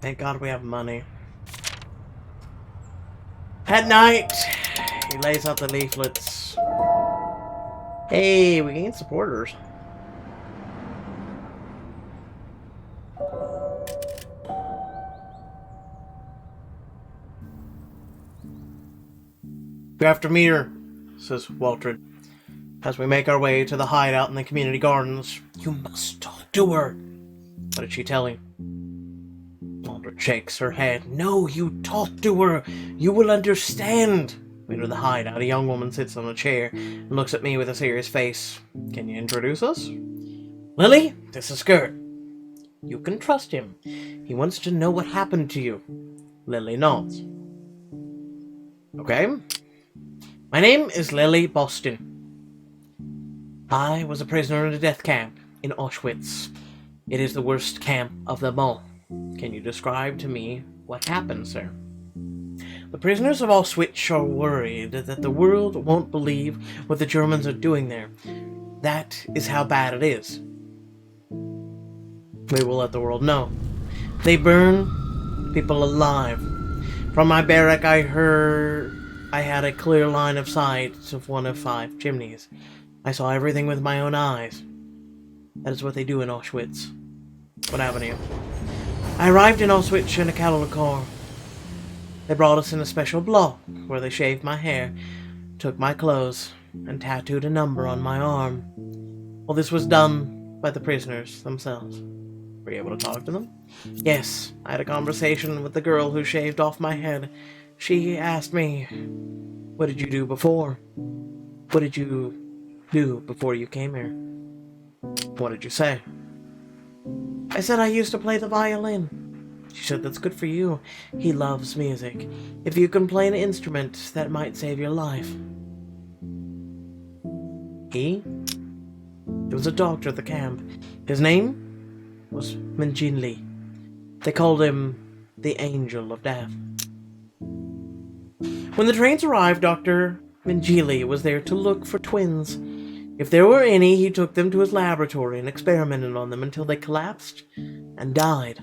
Thank God we have money. At night, he lays out the leaflets. Hey, we gained supporters. Go after Meter, says Waltred, as we make our way to the hideout in the community gardens. You must talk to her. What did she tell you? Waltred shakes her head. No, you talk to her. You will understand. We enter the hideout. A young woman sits on a chair and looks at me with a serious face. Can you introduce us? Lily, this is Gert. You can trust him. He wants to know what happened to you. Lily nods. Okay. My name is Lily Boston. I was a prisoner in a death camp in Auschwitz. It is the worst camp of them all. Can you describe to me what happened, sir? The prisoners of Auschwitz are worried that the world won't believe what the Germans are doing there. That is how bad it is. We will let the world know. They burn people alive. From my barrack I heard I had a clear line of sight of one of 5 chimneys. I saw everything with my own eyes. That is what they do in Auschwitz. What happened to you? I arrived in Auschwitz in a cattle car. They brought us in a special block where they shaved my hair, took my clothes, and tattooed a number on my arm. All this was done by the prisoners themselves. Were you able to talk to them? Yes, I had a conversation with the girl who shaved off my head. She asked me, what did you do before? What did you do before you came here? What did you say? I said I used to play the violin. She said, that's good for you. He loves music. If you can play an instrument, that might save your life. He? There was a doctor at the camp. His name was Mengele. They called him the Angel of Death. When the trains arrived, Dr. Mengele was there to look for twins. If there were any, he took them to his laboratory and experimented on them until they collapsed and died.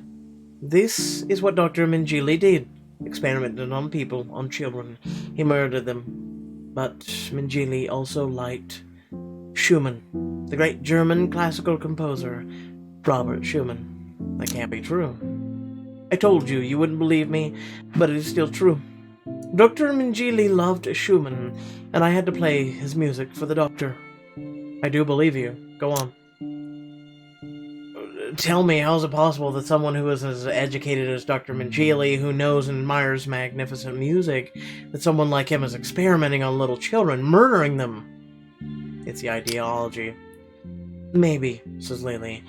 This is what Dr. Mengele did. Experimented on people, on children. He murdered them. But Mengele also liked Schumann, the great German classical composer, Robert Schumann. That can't be true. I told you, you wouldn't believe me, but it is still true. Dr. Mengele loved Schumann, and I had to play his music for the doctor. I do believe you. Go on. Tell me, how is it possible that someone who is as educated as Dr. Mengele, who knows and admires magnificent music, that someone like him is experimenting on little children, murdering them? It's the ideology. Maybe, says Lily.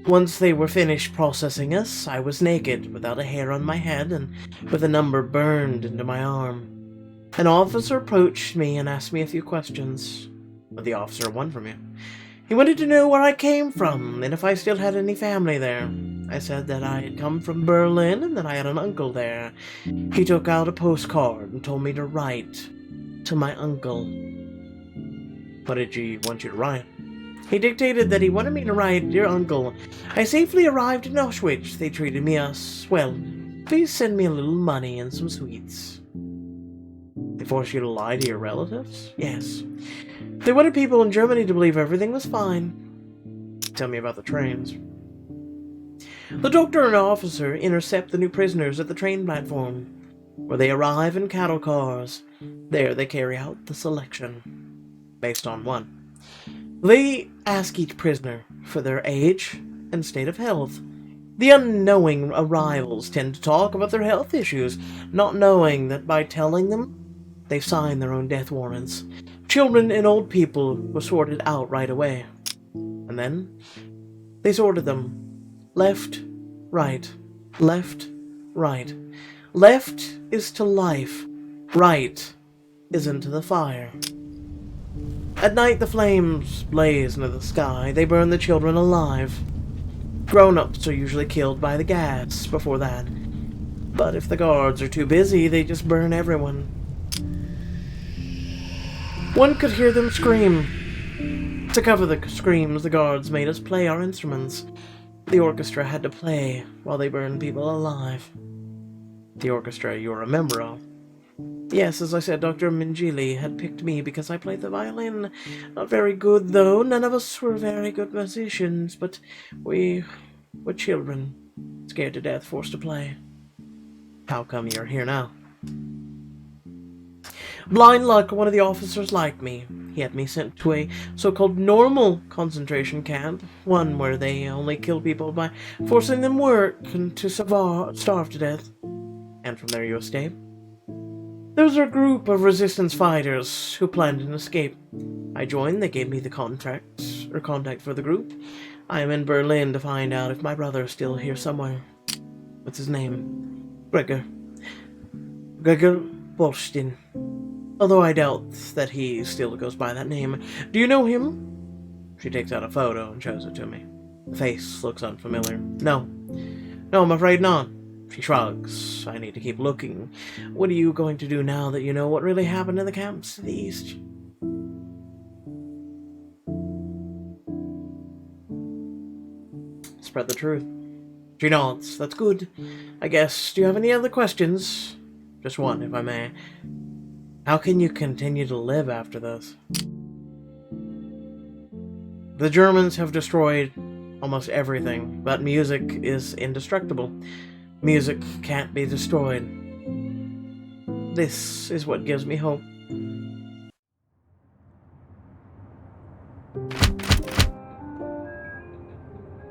Once they were finished processing us, I was naked, without a hair on my head, and with a number burned into my arm. An officer approached me and asked me a few questions. What the officer want from you? He wanted to know where I came from, and if I still had any family there. I said that I had come from Berlin and that I had an uncle there. He took out a postcard and told me to write to my uncle. What did he want you to write? He dictated that he wanted me to write, "Dear Uncle, I safely arrived in Auschwitz. They treated me well. Please send me a little money and some sweets." They forced you to lie to your relatives? Yes. They wanted people in Germany to believe everything was fine. Tell me about the trains. The doctor and officer intercept the new prisoners at the train platform, where they arrive in cattle cars. There they carry out the selection, based on one. They ask each prisoner for their age and state of health. The unknowing arrivals tend to talk about their health issues, not knowing that by telling them, they sign their own death warrants. Children and old people were sorted out right away. And then, they sorted them. Left, right, left, right. Left is to life, right is into the fire. At night, the flames blaze into the sky. They burn the children alive. Grown-ups are usually killed by the gas before that. But if the guards are too busy, they just burn everyone. One could hear them scream. To cover the screams, the guards made us play our instruments. The orchestra had to play while they burned people alive. The orchestra you're a member of. Yes, as I said, Dr. Mingili had picked me because I played the violin. Not very good, though. None of us were very good musicians, but we were children, scared to death, forced to play. How come you're here now? Blind luck, one of the officers liked me. He had me sent to a so-called normal concentration camp, one where they only kill people by forcing them work and to starve to death. And from there you escape. There was a group of resistance fighters who planned an escape. I joined, they gave me the contact for the group. I am in Berlin to find out if my brother is still here somewhere. What's his name? Gregor Bolstein. Although I doubt that he still goes by that name. Do you know him? She takes out a photo and shows it to me. The face looks unfamiliar. No, I'm afraid not. She shrugs. I need to keep looking. What are you going to do now that you know what really happened in the camps to the east? Spread the truth. She nods. That's good. I guess. Do you have any other questions? Just one, if I may. How can you continue to live after this? The Germans have destroyed almost everything, but music is indestructible. Music can't be destroyed. This is what gives me hope.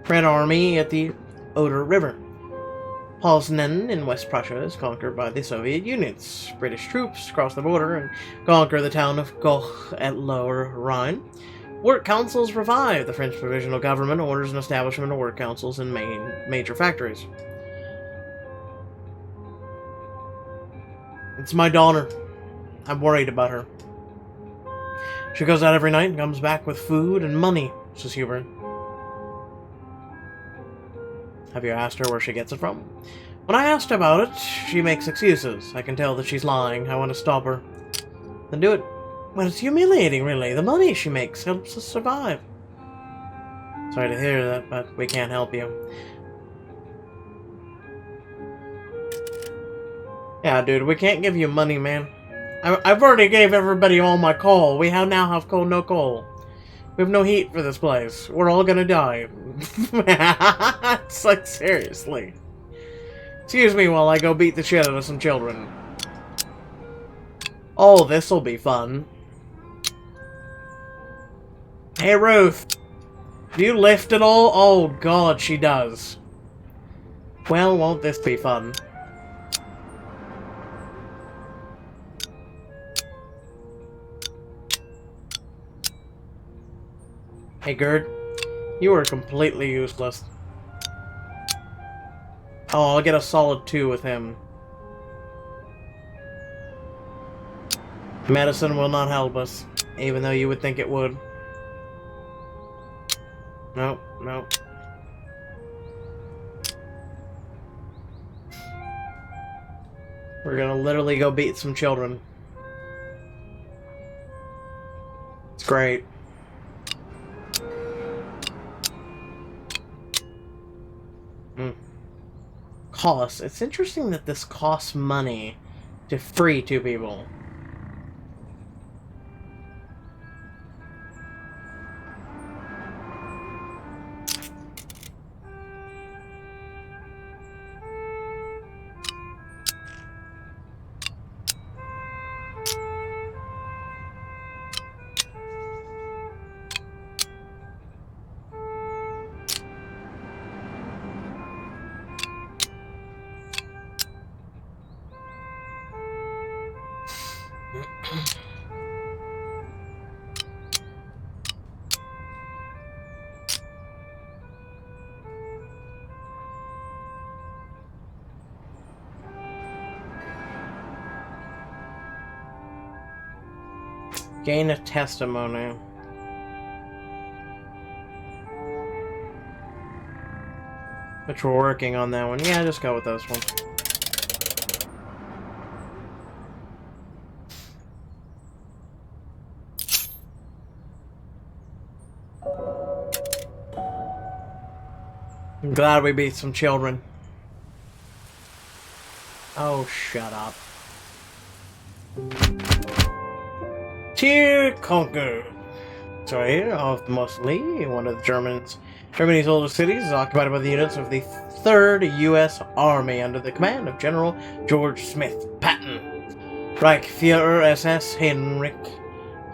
Red Army at the Oder River. Poznan in West Prussia is conquered by the Soviet units. British troops cross the border and conquer the town of Goch at Lower Rhine. Work councils revive. The French provisional government orders an establishment of work councils in major factories. It's my daughter. I'm worried about her. She goes out every night and comes back with food and money, says Hubert. Have you asked her where she gets it from? When I asked about it, she makes excuses. I can tell that she's lying. I want to stop her. Then do it. Well, it's humiliating, really. The money she makes helps us survive. Sorry to hear that, but we can't help you. Yeah, dude, we can't give you money, man. I've already gave everybody all my coal. We now have no coal. We have no heat for this place. We're all gonna die. It's like, seriously. Excuse me while I go beat the shit out of some children. Oh, this'll be fun. Hey, Ruth. Do you lift at all? Oh, God, she does. Well, won't this be fun? Hey, Gerd. You are completely useless. Oh, I'll get a solid 2 with him. Medicine will not help us, even though you would think it would. Nope, nope. We're gonna literally go beat some children. It's great. Costs. It's interesting that this costs money to free two people. Gain a testimony. Which we're working on that one. Yeah, just go with this one. I'm glad we beat some children. Oh, shut up. Tier Conquer. So here, off mostly, one of Germany's oldest cities is occupied by the units of the 3rd U.S. Army under the command of General George Smith Patton. Reich Führer SS Heinrich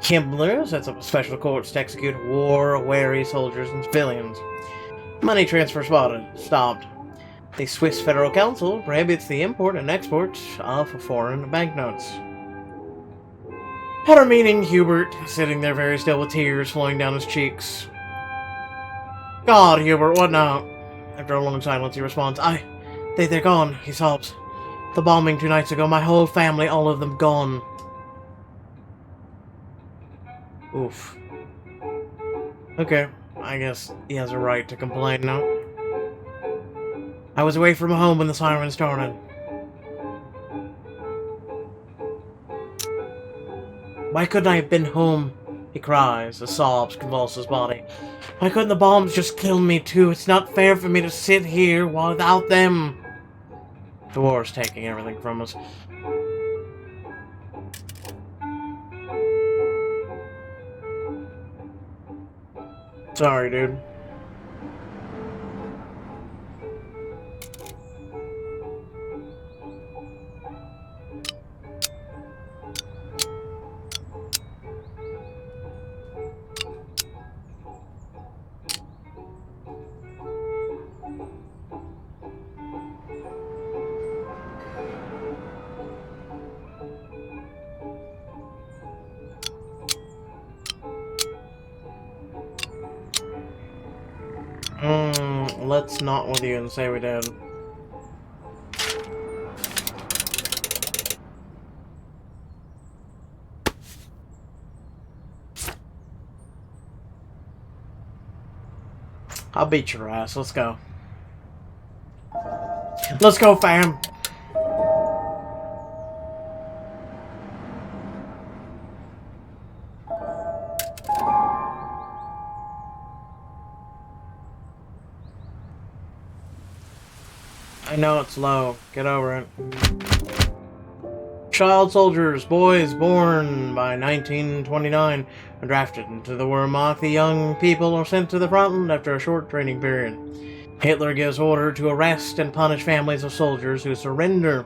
Himmler sets up special courts to execute war-weary soldiers and civilians. Money transfer stopped. The Swiss Federal Council prohibits the import and export of foreign banknotes. At our meeting, Hubert, sitting there very still with tears flowing down his cheeks. God, Hubert, what now? After a long silence, he responds, They're gone, he sobs. The bombing 2 nights ago, my whole family, all of them gone. Oof. Okay, I guess he has a right to complain now. I was away from home when the siren started. Why couldn't I have been home? He cries, as sobs convulse his body. Why couldn't the bombs just kill me too? It's not fair for me to sit here without them. The war's taking everything from us. Sorry, dude. Let's not with you and say we did. I'll beat your ass. Let's go. Let's go, fam! I know it's low. Get over it. Child soldiers, boys born by 1929, are drafted into the Wehrmacht. The young people are sent to the front after a short training period. Hitler gives order to arrest and punish families of soldiers who surrender.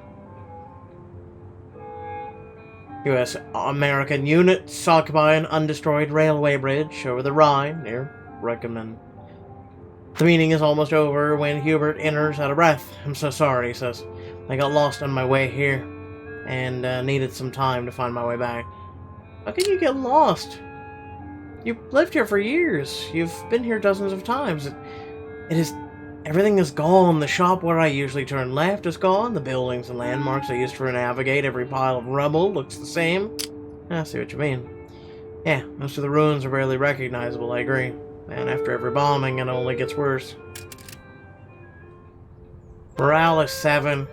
U.S.-American units occupy an undestroyed railway bridge over the Rhine near Reichenmann. The meeting is almost over when Hubert enters out of breath. I'm so sorry, he says. I got lost on my way here and needed some time to find my way back. How can you get lost? You've lived here for years. You've been here dozens of times. Everything is gone. The shop where I usually turn left is gone. The buildings and landmarks I used to navigate every pile of rubble looks the same. I see what you mean. Yeah, most of the ruins are barely recognizable, I agree. And after every bombing, it only gets worse. Morale is 7.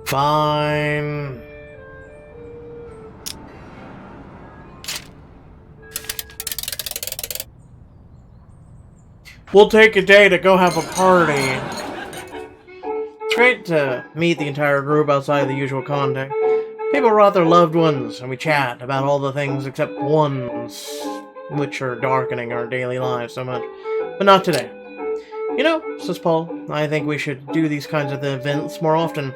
Fine. We'll take a day to go have a party. It's great to meet the entire group outside of the usual contact. People brought their loved ones, and we chat about all the things except ones which are darkening our daily lives so much. But not today. You know, says Paul, I think we should do these kinds of events more often.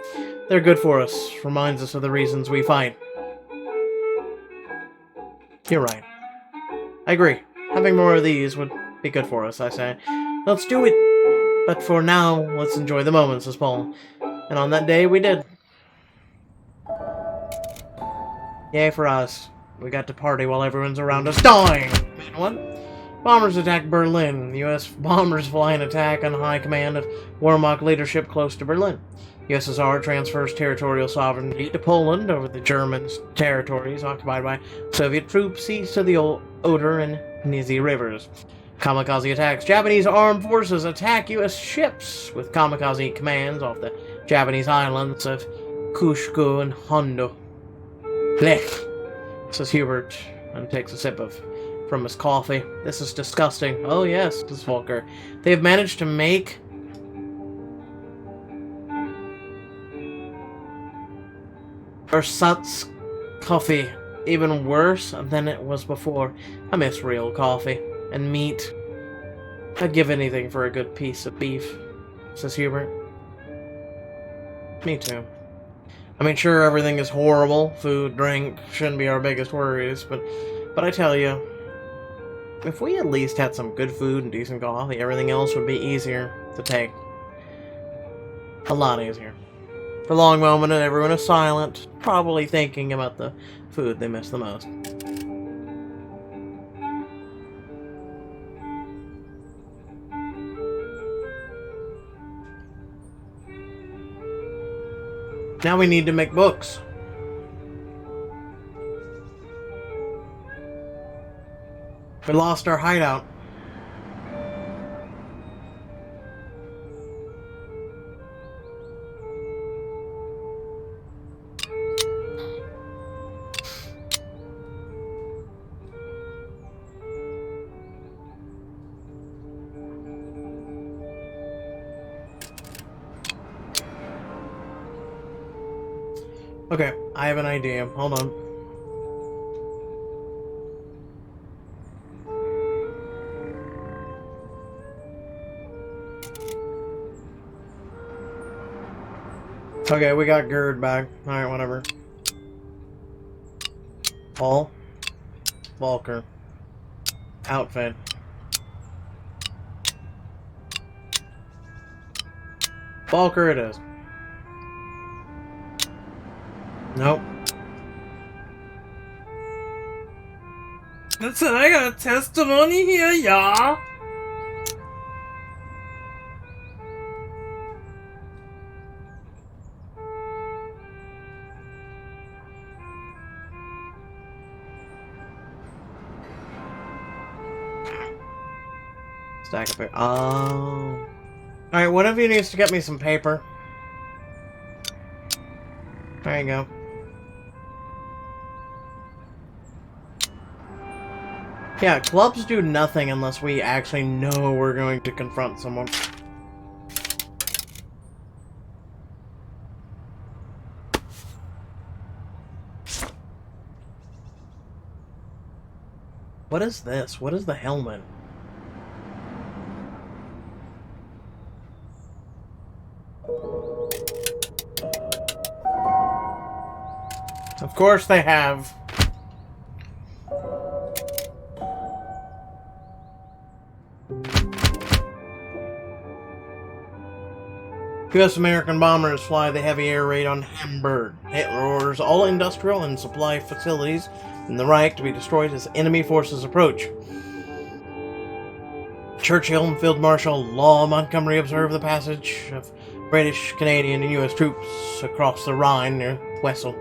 They're good for us. Reminds us of the reasons we fight. You're right. I agree. Having more of these would be good for us, I say. Let's do it. But for now, let's enjoy the moment, says Paul. And on that day, we did. Yay for us. We got to party while everyone's around us dying. And what? Bombers attack Berlin. U.S. bombers fly an attack on high command of Wehrmacht leadership close to Berlin. USSR transfers territorial sovereignty to Poland over the German territories occupied by Soviet troops east of the Oder and Nizi rivers. Kamikaze attacks. Japanese armed forces attack U.S. ships with kamikaze commands off the Japanese islands of Kyushu and Hondo. Blech, says Hubert, and takes a sip from his coffee. This is disgusting. Oh yes, says Volker. They have managed to make ersatz coffee even worse than it was before. I miss real coffee and meat. I'd give anything for a good piece of beef, says Hubert. Me too. I mean, sure, everything is horrible. Food, drink, shouldn't be our biggest worries, but I tell you, if we at least had some good food and decent coffee, everything else would be easier to take. A lot easier. For a long moment, everyone is silent, probably thinking about the food they miss the most. Now we need to make books. We lost our hideout. Okay, I have an idea. Hold on. Okay, we got Gerd back. Alright, whatever. Paul. Volker. Outfit. Volker it is. Nope. Listen, I got a testimony here, y'all. Stack of paper. Oh. Alright, one of you needs to get me some paper. There you go. Yeah, clubs do nothing unless we actually know we're going to confront someone. What is this? What is the helmet? Of course they have. U.S.-American bombers fly the heavy air raid on Hamburg. Hitler orders all industrial and supply facilities in the Reich to be destroyed as enemy forces approach. Churchill and Field Marshal Law Montgomery observe the passage of British, Canadian, and U.S. troops across the Rhine near Wessel.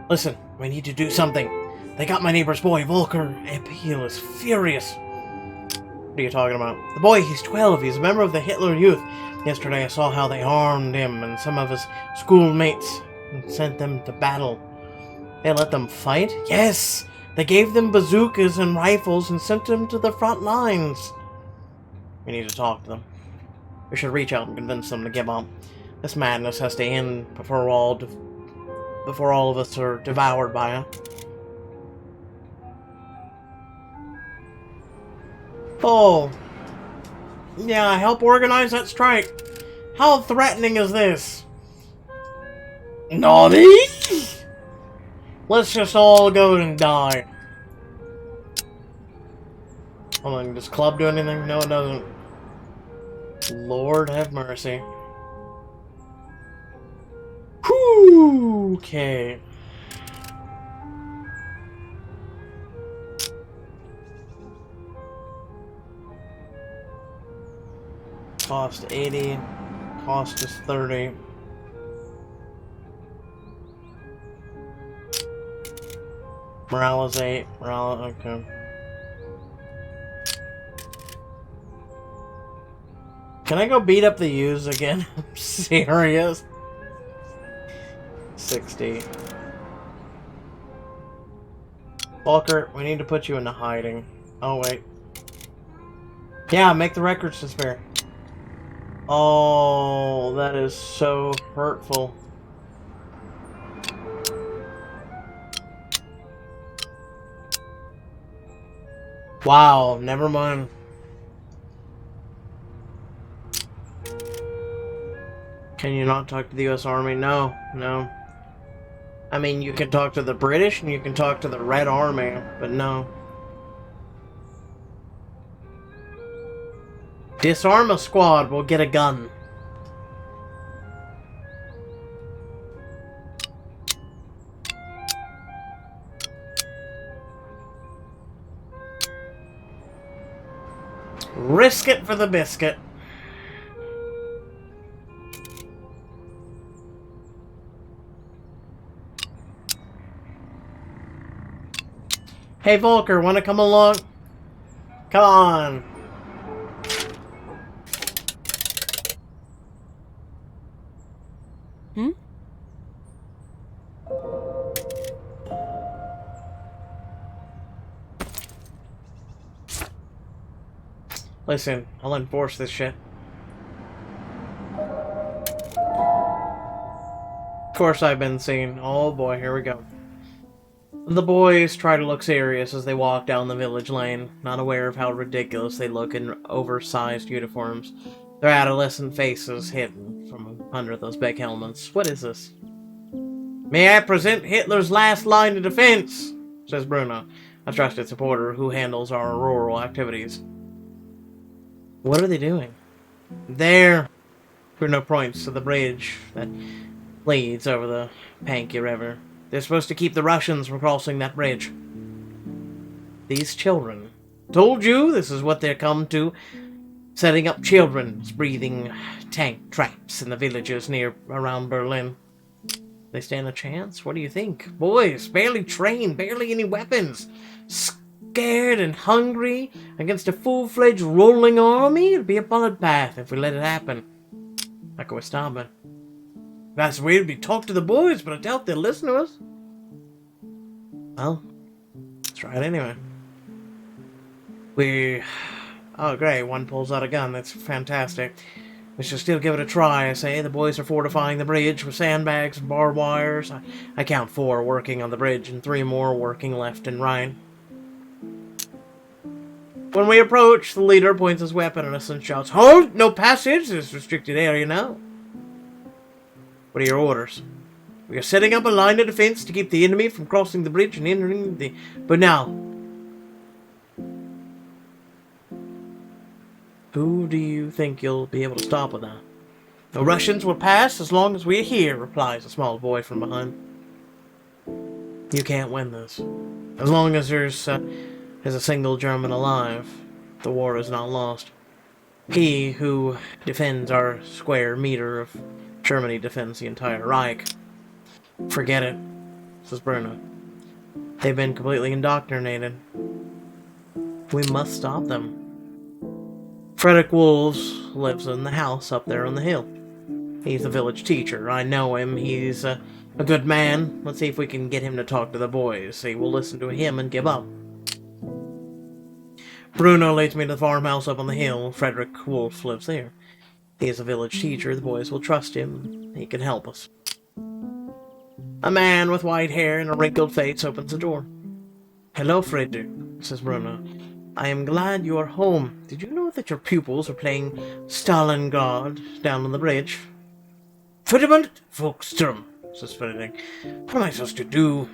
Listen, we need to do something. They got my neighbor's boy, Volker. He is furious. What are you talking about? The boy, he's 12. He's a member of the Hitler Youth. Yesterday I saw how they armed him and some of his schoolmates and sent them to battle. They let them fight? Yes! They gave them bazookas and rifles and sent them to the front lines. We need to talk to them. We should reach out and convince them to give up. This madness has to end before all of us are devoured by it. Oh. Yeah, help organize that strike. How threatening is this? Naughty? Let's just all go and die. Hold on, does club do anything? No, it doesn't. Lord have mercy. Whew, okay. Cost 80. Cost is 30. Morale is 8. Morale, okay. Can I go beat up the U's again? I'm serious. 60. Walker, we need to put you into hiding. Oh, wait. Yeah, make the records disappear. Oh, that is so hurtful. Wow, never mind. Can you not talk to the US Army? No, no. I mean, you can talk to the British and you can talk to the Red Army, but no. Disarm a squad, we'll get a gun. Risk it for the biscuit. Hey Volker, wanna come along? Come on. Hmm? Listen, I'll enforce this shit. Of course I've been seen. Oh boy, here we go. The boys try to look serious as they walk down the village lane, not aware of how ridiculous they look in oversized uniforms, their adolescent faces hidden from under those big helmets. What is this? May I present Hitler's last line of defense, says Bruno, a trusted supporter who handles our rural activities. What are they doing? There! Bruno points to the bridge that leads over the Panky River. They're supposed to keep the Russians from crossing that bridge. These children. Told you this is what they're come to. Setting up children's breathing tank traps in the villages around Berlin. They stand a chance? What do you think? Boys, barely trained, barely any weapons. Scared and hungry against a full-fledged rolling army? It'd be a bloodbath if we let it happen. How can we stop it? That's weird. We talk to the boys, but I doubt they'll listen to us. Well, let's try it anyway. Oh, great. One pulls out a gun. That's fantastic. We should still give it a try, I say. The boys are fortifying the bridge with sandbags and barbed wires. I count 4 working on the bridge and 3 more working left and right. When we approach, the leader points his weapon at us and shouts, "Hold! No passage! This is restricted area now." What are your orders? We are setting up a line of defense to keep the enemy from crossing the bridge and entering the... But now... Who do you think you'll be able to stop with that? The Russians will pass as long as we're here, replies a small boy from behind. You can't win this. As long as there's a single German alive, the war is not lost. He who defends our square meter of Germany defends the entire Reich. Forget it, says Bruno. They've been completely indoctrinated. We must stop them. Frederick Wolves lives in the house up there on the hill. He's the village teacher. I know him. He's a good man. Let's see if we can get him to talk to the boys. He will listen to him and give up. Bruno leads me to the farmhouse up on the hill. Frederick Wolf lives there. He is a village teacher. The boys will trust him. He can help us. A man with white hair and a wrinkled face opens the door. Hello, Frederick, says Bruno. I am glad you are home. Did you know that your pupils are playing Stalingrad down on the bridge? Ferdinand Volkstrom, says Frederick. What am I supposed to do?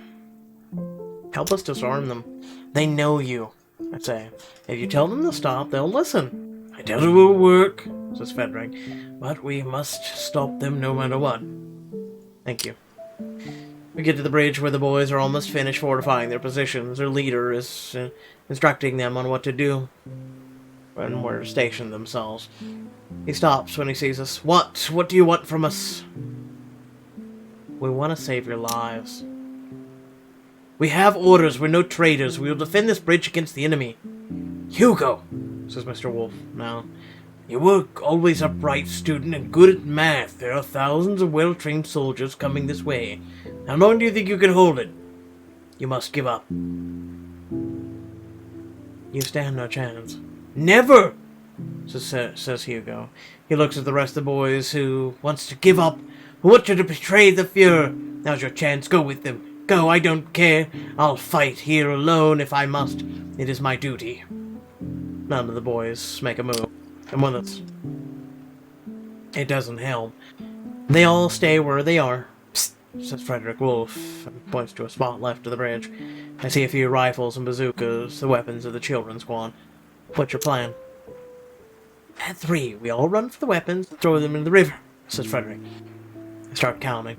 Help us disarm them. They know you, I say. If you tell them to stop, they'll listen. I doubt it will work, says Frederick. But we must stop them no matter what. Thank you. We get to the bridge where the boys are almost finished fortifying their positions. Their leader is instructing them on what to do and where to station themselves. He stops when he sees us. What? What do you want from us? We want to save your lives. We have orders. We're no traitors. We will defend this bridge against the enemy. Hugo, says Mr. Wolf. Now, you were always a bright student and good at math. There are thousands of well-trained soldiers coming this way. How long do you think you can hold it? You must give up. You stand no chance. Never, says Hugo. He looks at the rest of the boys who wants to give up, who want you to betray the Fuhrer. Now's your chance. Go with them. Go, I don't care. I'll fight here alone if I must. It is my duty. None of the boys make a move. Come with us. It doesn't help. They all stay where they are. Psst, says Frederick Wolf, and points to a spot left of the bridge. I see a few rifles and bazookas, the weapons of the children's squad. What's your plan? At 3, we all run for the weapons and throw them in the river, says Frederick. I start counting.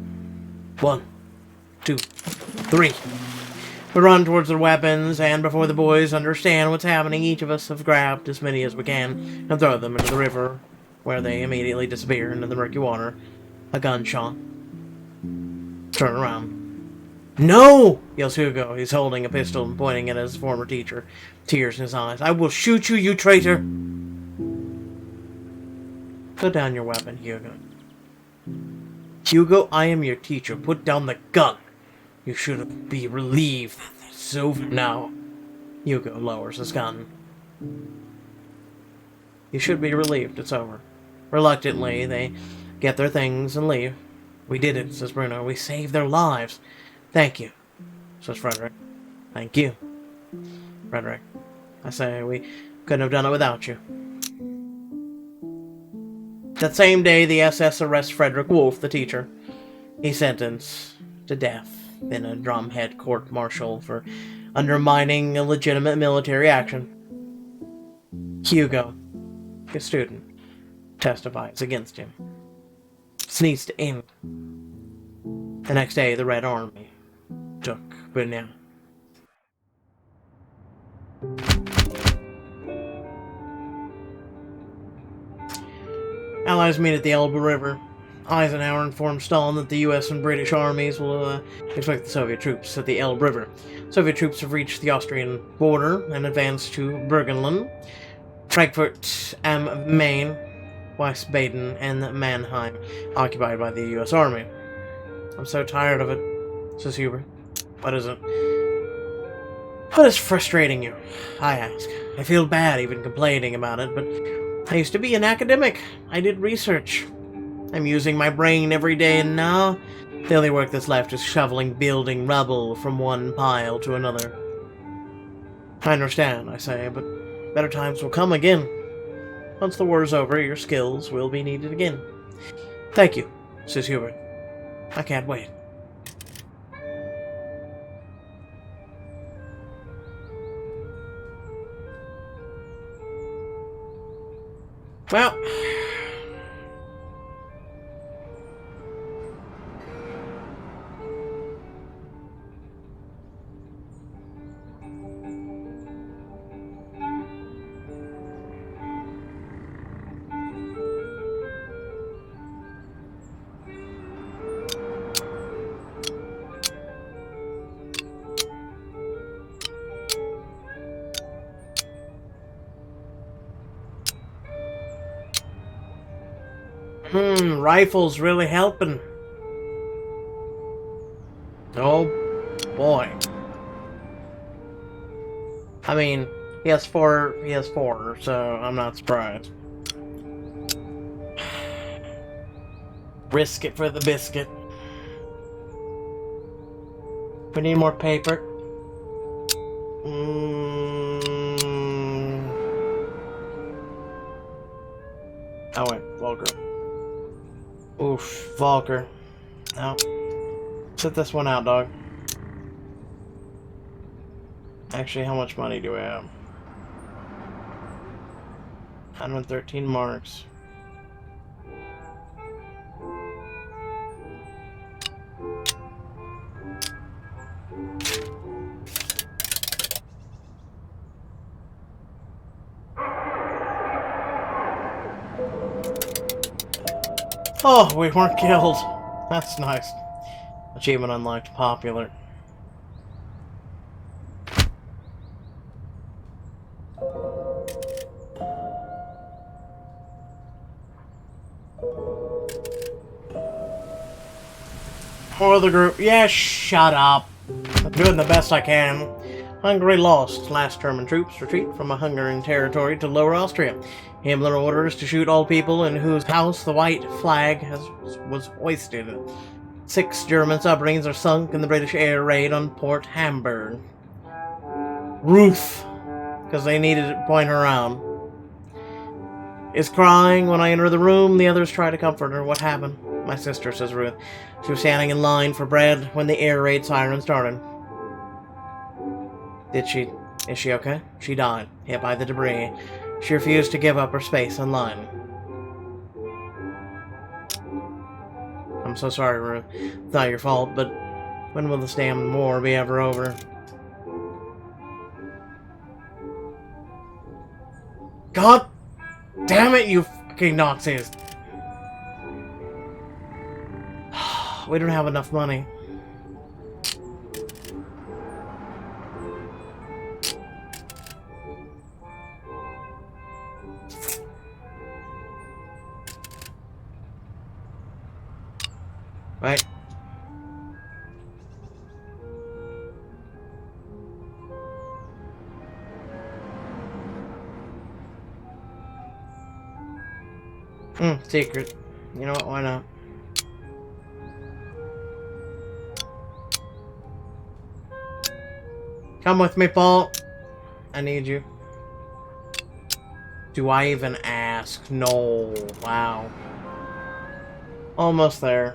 1, 2, 3. We run towards the weapons, and before the boys understand what's happening, each of us have grabbed as many as we can and throw them into the river, where they immediately disappear into the murky water. A gunshot. Turn around. No! Yells Hugo. He's holding a pistol and pointing at his former teacher. Tears in his eyes. I will shoot you, you traitor! Put down your weapon, Hugo. Hugo, I am your teacher. Put down the gun. You should be relieved that it's over now. Hugo lowers his gun. You should be relieved it's over. Reluctantly, they get their things and leave. We did it, says Bruno. We saved their lives. Thank you, says Frederick. Thank you, Frederick. I say, we couldn't have done it without you. That same day, the SS arrests Frederick Wolf, the teacher. He's sentenced to death in a drumhead court-martial for undermining a legitimate military action. Hugo, his student, testifies against him. This needs to end. The next day, the Red Army took Berlin. Allies meet at the Elbe River. Eisenhower informs Stalin that the U.S. and British armies will expect the Soviet troops at the Elbe River. Soviet troops have reached the Austrian border and advanced to Burgenland, Frankfurt am Main, West Baden, and Mannheim, occupied by the U.S. Army. I'm so tired of it, says Hubert. What is it? What is frustrating you? I ask. I feel bad even complaining about it, but I used to be an academic. I did research. I'm using my brain every day, and now the only work that's left is shoveling building rubble from one pile to another. I understand, I say, but better times will come again. Once the war's over, your skills will be needed again. Thank you, says Hubert. I can't wait. Well, Rifles really helping. Oh, boy. I mean, he has four, so I'm not surprised. Risk it for the biscuit. We need more paper. Oh wait, Volker. Oof, Volker. No. Sit this one out, dog. Actually, how much money do we have? 113 marks. Oh, we weren't killed. That's nice. Achievement unlocked. Popular. For the group. Yeah, shut up. I'm doing the best I can. Hungary lost. Last German troops retreat from a Hungarian territory to Lower Austria. Himmler orders to shoot all people in whose house the white flag was hoisted. 6 German submarines are sunk in the British air raid on Port Hamburg. Ruth, because they needed to point her around, is crying when I enter the room. The others try to comfort her. What happened? My sister, says Ruth. She was standing in line for bread when the air raid siren started. Is she okay? She died, hit by the debris. She refused to give up her space in line. I'm so sorry, Ruth. It's not your fault, but when will this damn war be ever over? God damn it, you fucking Nazis! We don't have enough money. Right? Secret. You know what, why not? Come with me, Paul. I need you. Do I even ask? No. Wow. Almost there.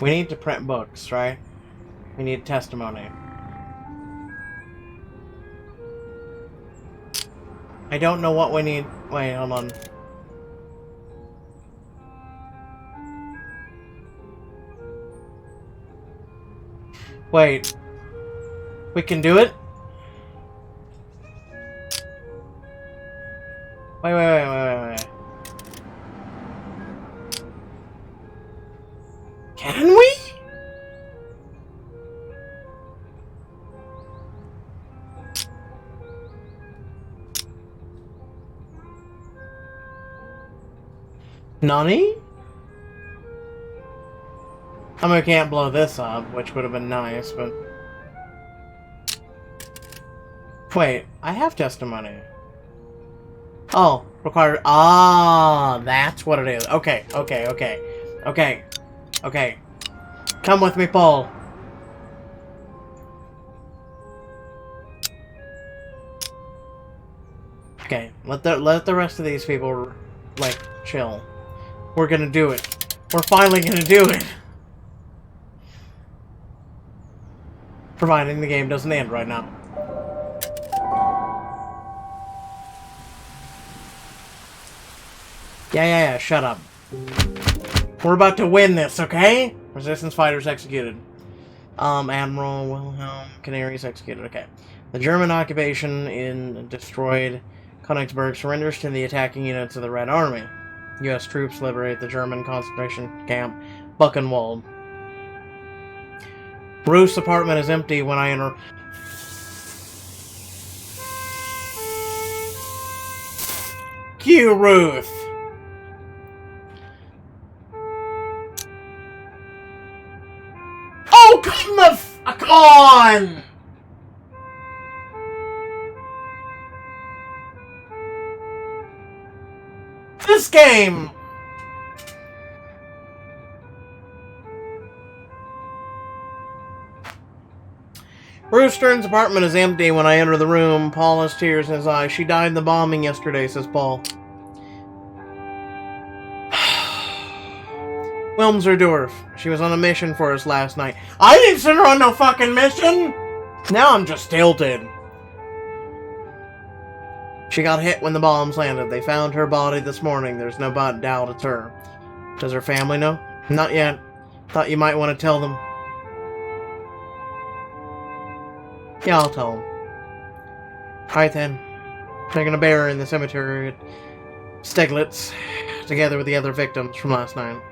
We need to print books, right? We need testimony. I don't know what we need. Wait, hold on. Wait. We can do it? Wait. Can we? Nani? I mean, I can't blow this up, which would have been nice, but... Wait, I have testimony. Oh, required... Ah, that's what it is. Okay. Come with me, Paul. Okay, let the rest of these people, like, chill. We're gonna do it. We're finally gonna do it! Providing the game doesn't end right now. Yeah, shut up. We're about to win this, okay? Resistance fighters executed. Admiral Wilhelm Canaries executed, okay. The German occupation in destroyed Königsberg surrenders to the attacking units of the Red Army. U.S. troops liberate the German concentration camp Buchenwald. Ruth's apartment is empty when I enter. you, Ruth! Oh, come the fuck on! This game! Bruce Stern's apartment is empty when I enter the room. Paul has tears in his eyes. She died in the bombing yesterday, says Paul. Wilmserdorf. She was on a mission for us last night. I didn't send her on no fucking mission! Now I'm just tilted. She got hit when the bombs landed. They found her body this morning. There's no doubt it's her. Does her family know? Not yet. Thought you might want to tell them. Yeah, I'll tell them. Alright then. They're gonna bury her in the cemetery at Steglitz, together with the other victims from last night.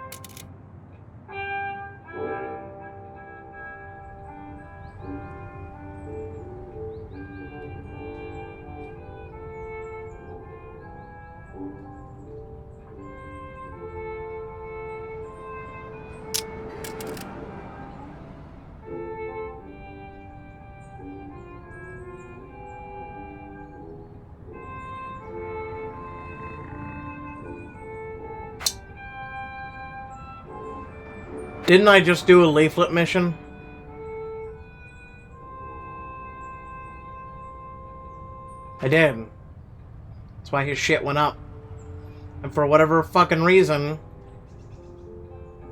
Didn't I just do a leaflet mission? I did. That's why his shit went up. And for whatever fucking reason,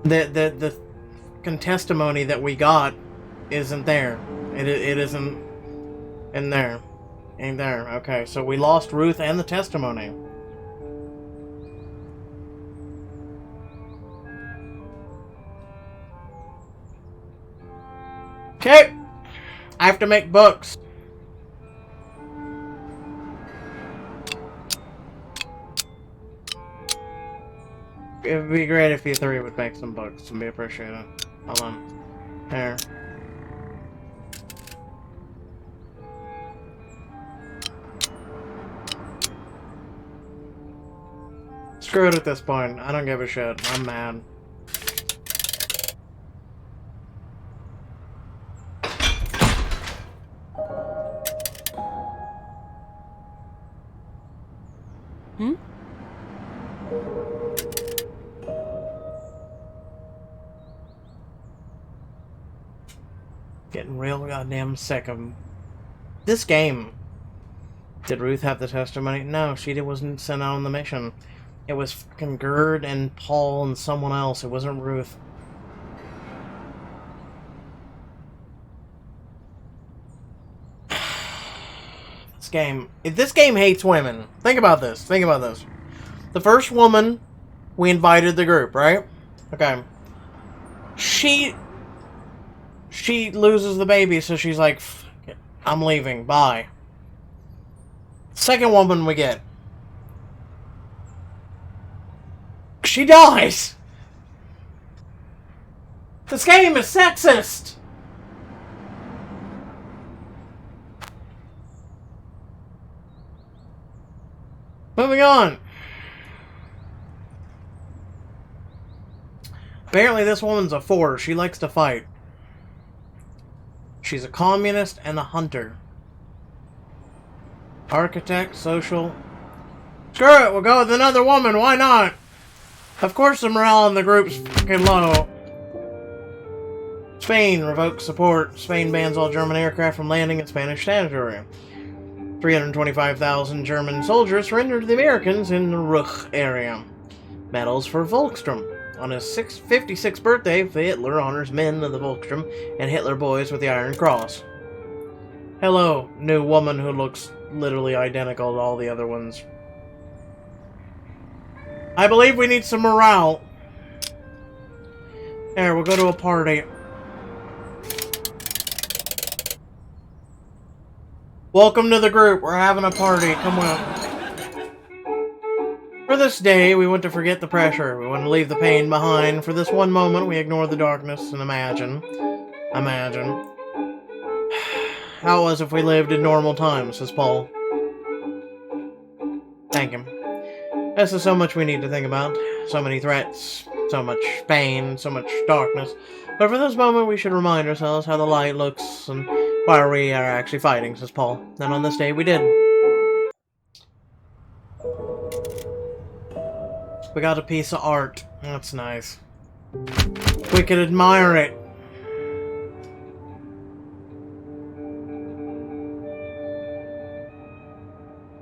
the fucking testimony that we got isn't there. It isn't in there. Ain't there. Okay, so we lost Ruth and the testimony. Okay, I have to make books. It would be great if you three would make some books and be appreciated. Hold on. There. Screw it at this point. I don't give a shit. I'm mad. Hmm? Getting real goddamn sick of this game. Did Ruth have the testimony? No, she wasn't sent out on the mission. It was fucking Gerd and Paul and someone else. It wasn't Ruth. This game hates women. Think about this. Think about this. The first woman, we invited the group, right? Okay. She loses the baby, so she's like, I'm leaving. Bye. Second woman we get. She dies. This game is sexist. Moving on. Apparently this woman's a 4. She likes to fight. She's a communist and a hunter. Architect, social. Screw it, we'll go with another woman, why not? Of course the morale in the group's fucking low. Spain revokes support. Spain bans all German aircraft from landing in Spanish territory. 325,000 German soldiers surrendered to the Americans in the Reich area. Medals for Volkstrom. On his 56th birthday, Hitler honors men of the Volkstrom and Hitler boys with the Iron Cross. Hello, new woman who looks literally identical to all the other ones. I believe we need some morale. There, we'll go to a party. Welcome to the group. We're having a party. Come on. For this day, we want to forget the pressure. We want to leave the pain behind. For this one moment, we ignore the darkness and imagine. Imagine. How it was if we lived in normal times, says Paul. Thank him. This is so much we need to think about. So many threats, so much pain, so much darkness. But for this moment, we should remind ourselves how the light looks and why we are actually fighting, says Paul. And on this day, we did. We got a piece of art. That's nice. We could admire it.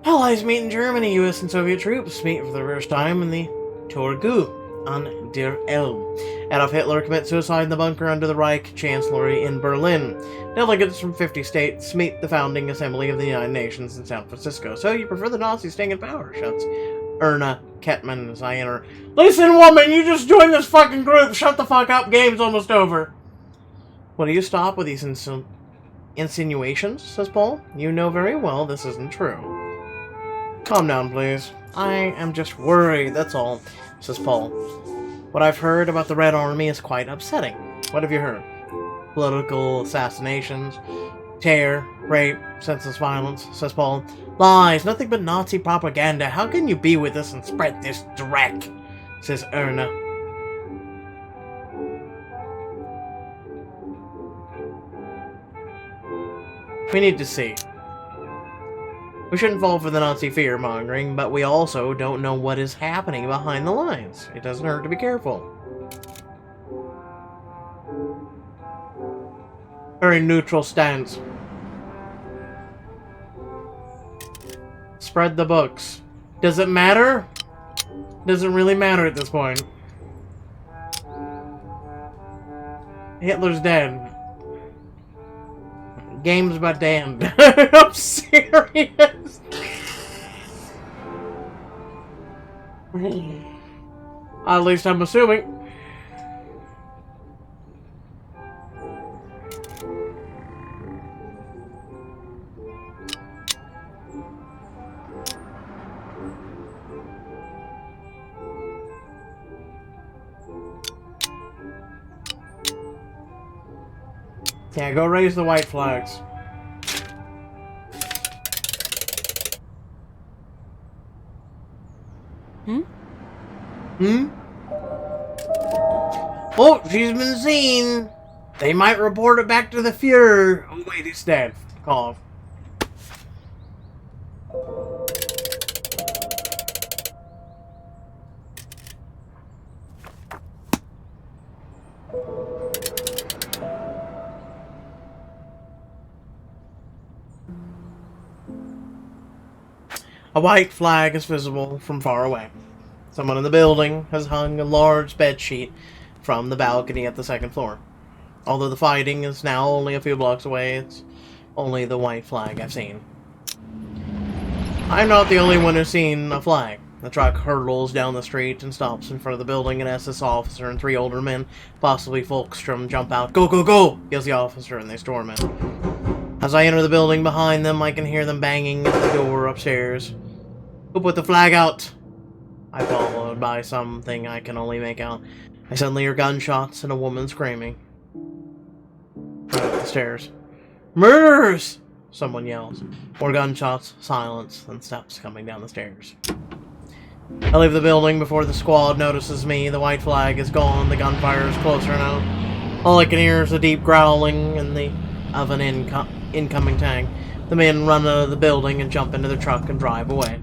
Allies meet in Germany. U.S. and Soviet troops meet for the first time in the Torgu on Der Elbe. Adolf Hitler commits suicide in the bunker under the Reich Chancellery in Berlin. Delegates from 50 states meet the founding assembly of the United Nations in San Francisco. So you prefer the Nazis staying in power, shouts Erna Kettman as I enter. Listen, woman, you just joined this fucking group. Shut the fuck up. Game's almost over. Will you stop with these insinuations, says Paul. You know very well this isn't true. Calm down, please. I am just worried, that's all, says Paul. What I've heard about the Red Army is quite upsetting. What have you heard? Political assassinations, terror, rape, senseless violence, says Paul. Lies, nothing but Nazi propaganda. How can you be with us and spread this dreck? Says Erna. We need to see. We shouldn't fall for the Nazi fear-mongering, but we also don't know what is happening behind the lines. It doesn't hurt to be careful. Very neutral stance. Spread the books. Does it matter? Doesn't really matter at this point. Hitler's dead. Game's about to end. I'm serious. At least I'm assuming. Yeah, go raise the white flags. Oh, she's been seen. They might report it back to the Fuhrer. Oh wait, he's dead. Cough. A white flag is visible from far away. Someone in the building has hung a large bedsheet from the balcony at the second floor. Although the fighting is now only a few blocks away, it's only the white flag I've seen. I'm not the only one who's seen a flag. The truck hurtles down the street and stops in front of the building. An SS officer and 3 older men, possibly Folkstrom, jump out. Go, go, go! Yells the officer, and they storm in. As I enter the building behind them, I can hear them banging at the door upstairs. Who put the flag out? I followed by something I can only make out. I suddenly hear gunshots and a woman screaming. Right up the stairs. Murders! Someone yells. More gunshots, silence, then steps coming down the stairs. I leave the building before the squad notices me. The white flag is gone. The gunfire is closer now. All I can hear is a deep growling of an incoming tank. The men run out of the building and jump into the truck and drive away.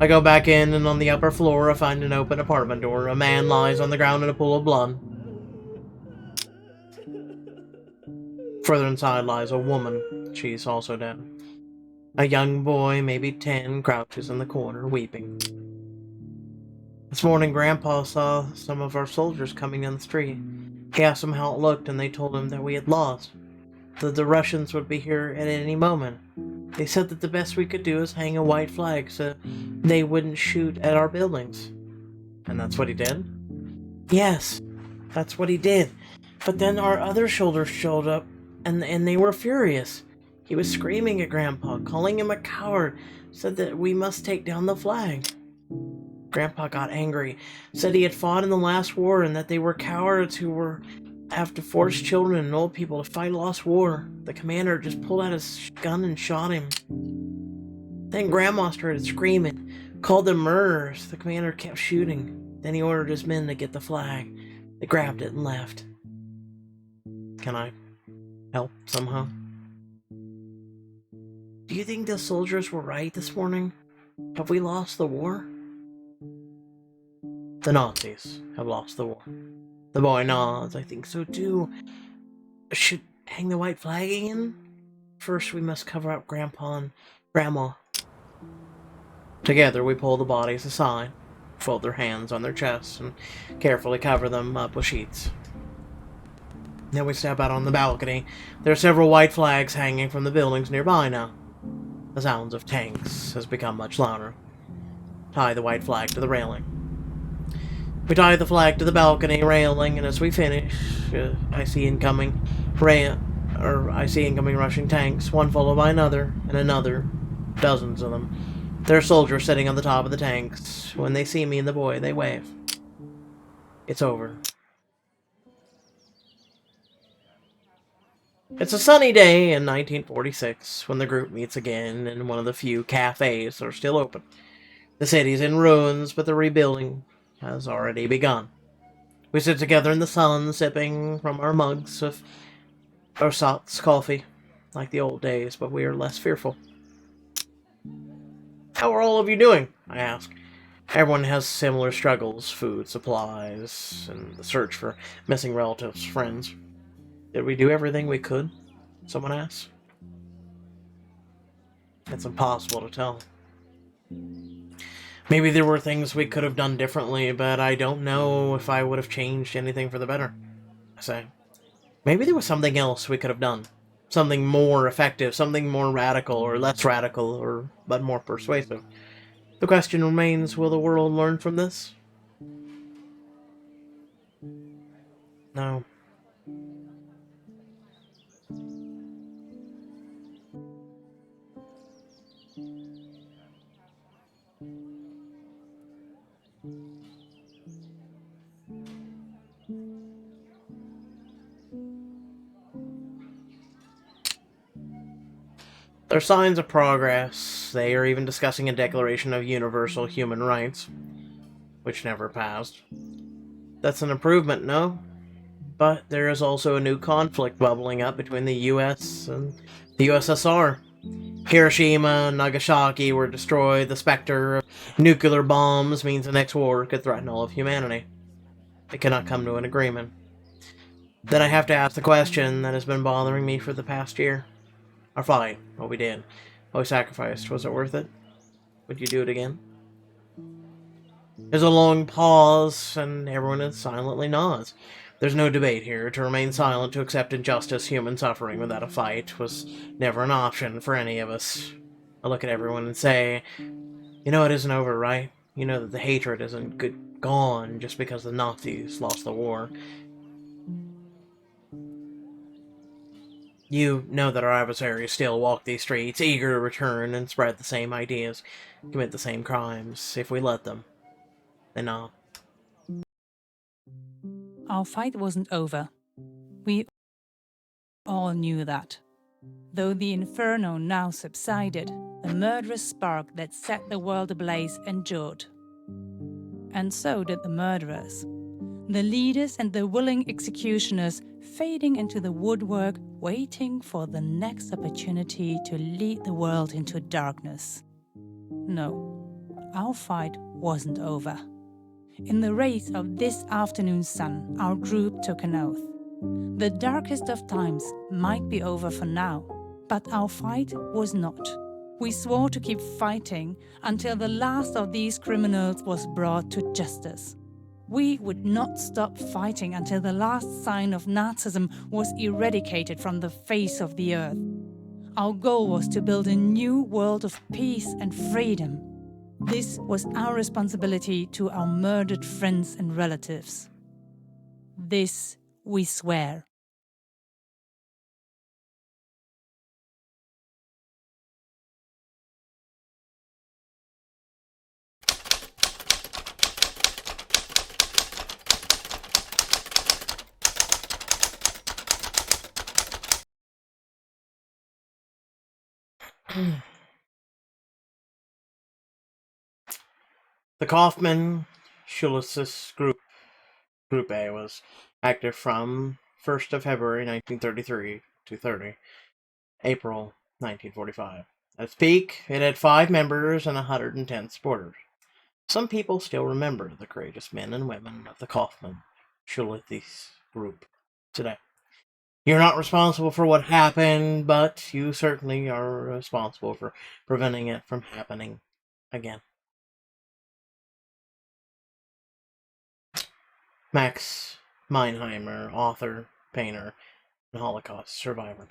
I go back in, and on the upper floor I find an open apartment door. A man lies on the ground in a pool of blood. Further inside lies a woman. She's also dead. A young boy, maybe 10, crouches in the corner, weeping. This morning, Grandpa saw some of our soldiers coming down the street. He asked them how it looked, and they told him that we had lost. That the Russians would be here at any moment. They said that the best we could do is hang a white flag so they wouldn't shoot at our buildings. And that's what he did? Yes, that's what he did. But then our other soldiers showed up, and they were furious. He was screaming at Grandpa, calling him a coward, said that we must take down the flag. Grandpa got angry, said he had fought in the last war and that they were cowards who were have to force children and old people to fight a lost war. The commander just pulled out his gun and shot him. Then Grandma started screaming, Called them murderers. The commander kept shooting. Then he ordered his men to get the flag. They grabbed it and left. Can I help somehow? Do you think the soldiers were right this morning? Have we lost the war? The Nazis have lost the war. The boy nods. I think so too. Should hang the white flag again? First, we must cover up Grandpa and Grandma. Together, we pull the bodies aside, fold their hands on their chests, and carefully cover them up with sheets. Then we step out on the balcony. There are several white flags hanging from the buildings nearby now. The sounds of tanks has become much louder. Tie the white flag to the railing. We tie the flag to the balcony railing, and as we finish, I see incoming Russian tanks, one followed by another, and another, dozens of them. There are soldiers sitting on the top of the tanks. When they see me and the boy, they wave. It's over. It's a sunny day in 1946 when the group meets again in one of the few cafes that are still open. The city's in ruins, but the rebuilding has already begun. We sit together in the sun, sipping from our mugs of ersatz coffee, like the old days, but we are less fearful. How are all of you doing? I ask. Everyone has similar struggles, food, supplies, and the search for missing relatives, friends. Did we do everything we could? Someone asks. It's impossible to tell. Maybe there were things we could have done differently, but I don't know if I would have changed anything for the better. I say. Maybe there was something else we could have done. Something more effective, something more radical, or less radical, but more persuasive. The question remains, will the world learn from this? No. There are signs of progress. They are even discussing a declaration of universal human rights, which never passed. That's an improvement, no? But there is also a new conflict bubbling up between the US and the USSR. Hiroshima and Nagasaki were destroyed. The specter of nuclear bombs means the next war could threaten all of humanity. They cannot come to an agreement. Then I have to ask the question that has been bothering me for the past year. Our fight, what we did, what we sacrificed, was it worth it? Would you do it again? There's a long pause, and everyone silently nods. There's no debate here. To remain silent, to accept injustice, human suffering without a fight, was never an option for any of us. I look at everyone and say, you know it isn't over, right? You know that the hatred isn't gone just because the Nazis lost the war. You know that our adversaries still walk these streets, eager to return and spread the same ideas, commit the same crimes, if we let them. They nod. Our fight wasn't over. We all knew that. Though the inferno now subsided, the murderous spark that set the world ablaze endured. And so did the murderers. The leaders and the willing executioners fading into the woodwork, waiting for the next opportunity to lead the world into darkness. No, our fight wasn't over. In the rays of this afternoon's sun, our group took an oath. The darkest of times might be over for now, but our fight was not. We swore to keep fighting until the last of these criminals was brought to justice. We would not stop fighting until the last sign of Nazism was eradicated from the face of the earth. Our goal was to build a new world of peace and freedom. This was our responsibility to our murdered friends and relatives. This we swear. The Kaufman Schultheiss Group A was active from 1st of February 1933 to 30 April 1945. At its peak, it had 5 members and 110 supporters. Some people still remember the courageous men and women of the Kaufman Schultheiss Group today. You're not responsible for what happened, but you certainly are responsible for preventing it from happening again. Max Meinheimer, author, painter, and Holocaust survivor.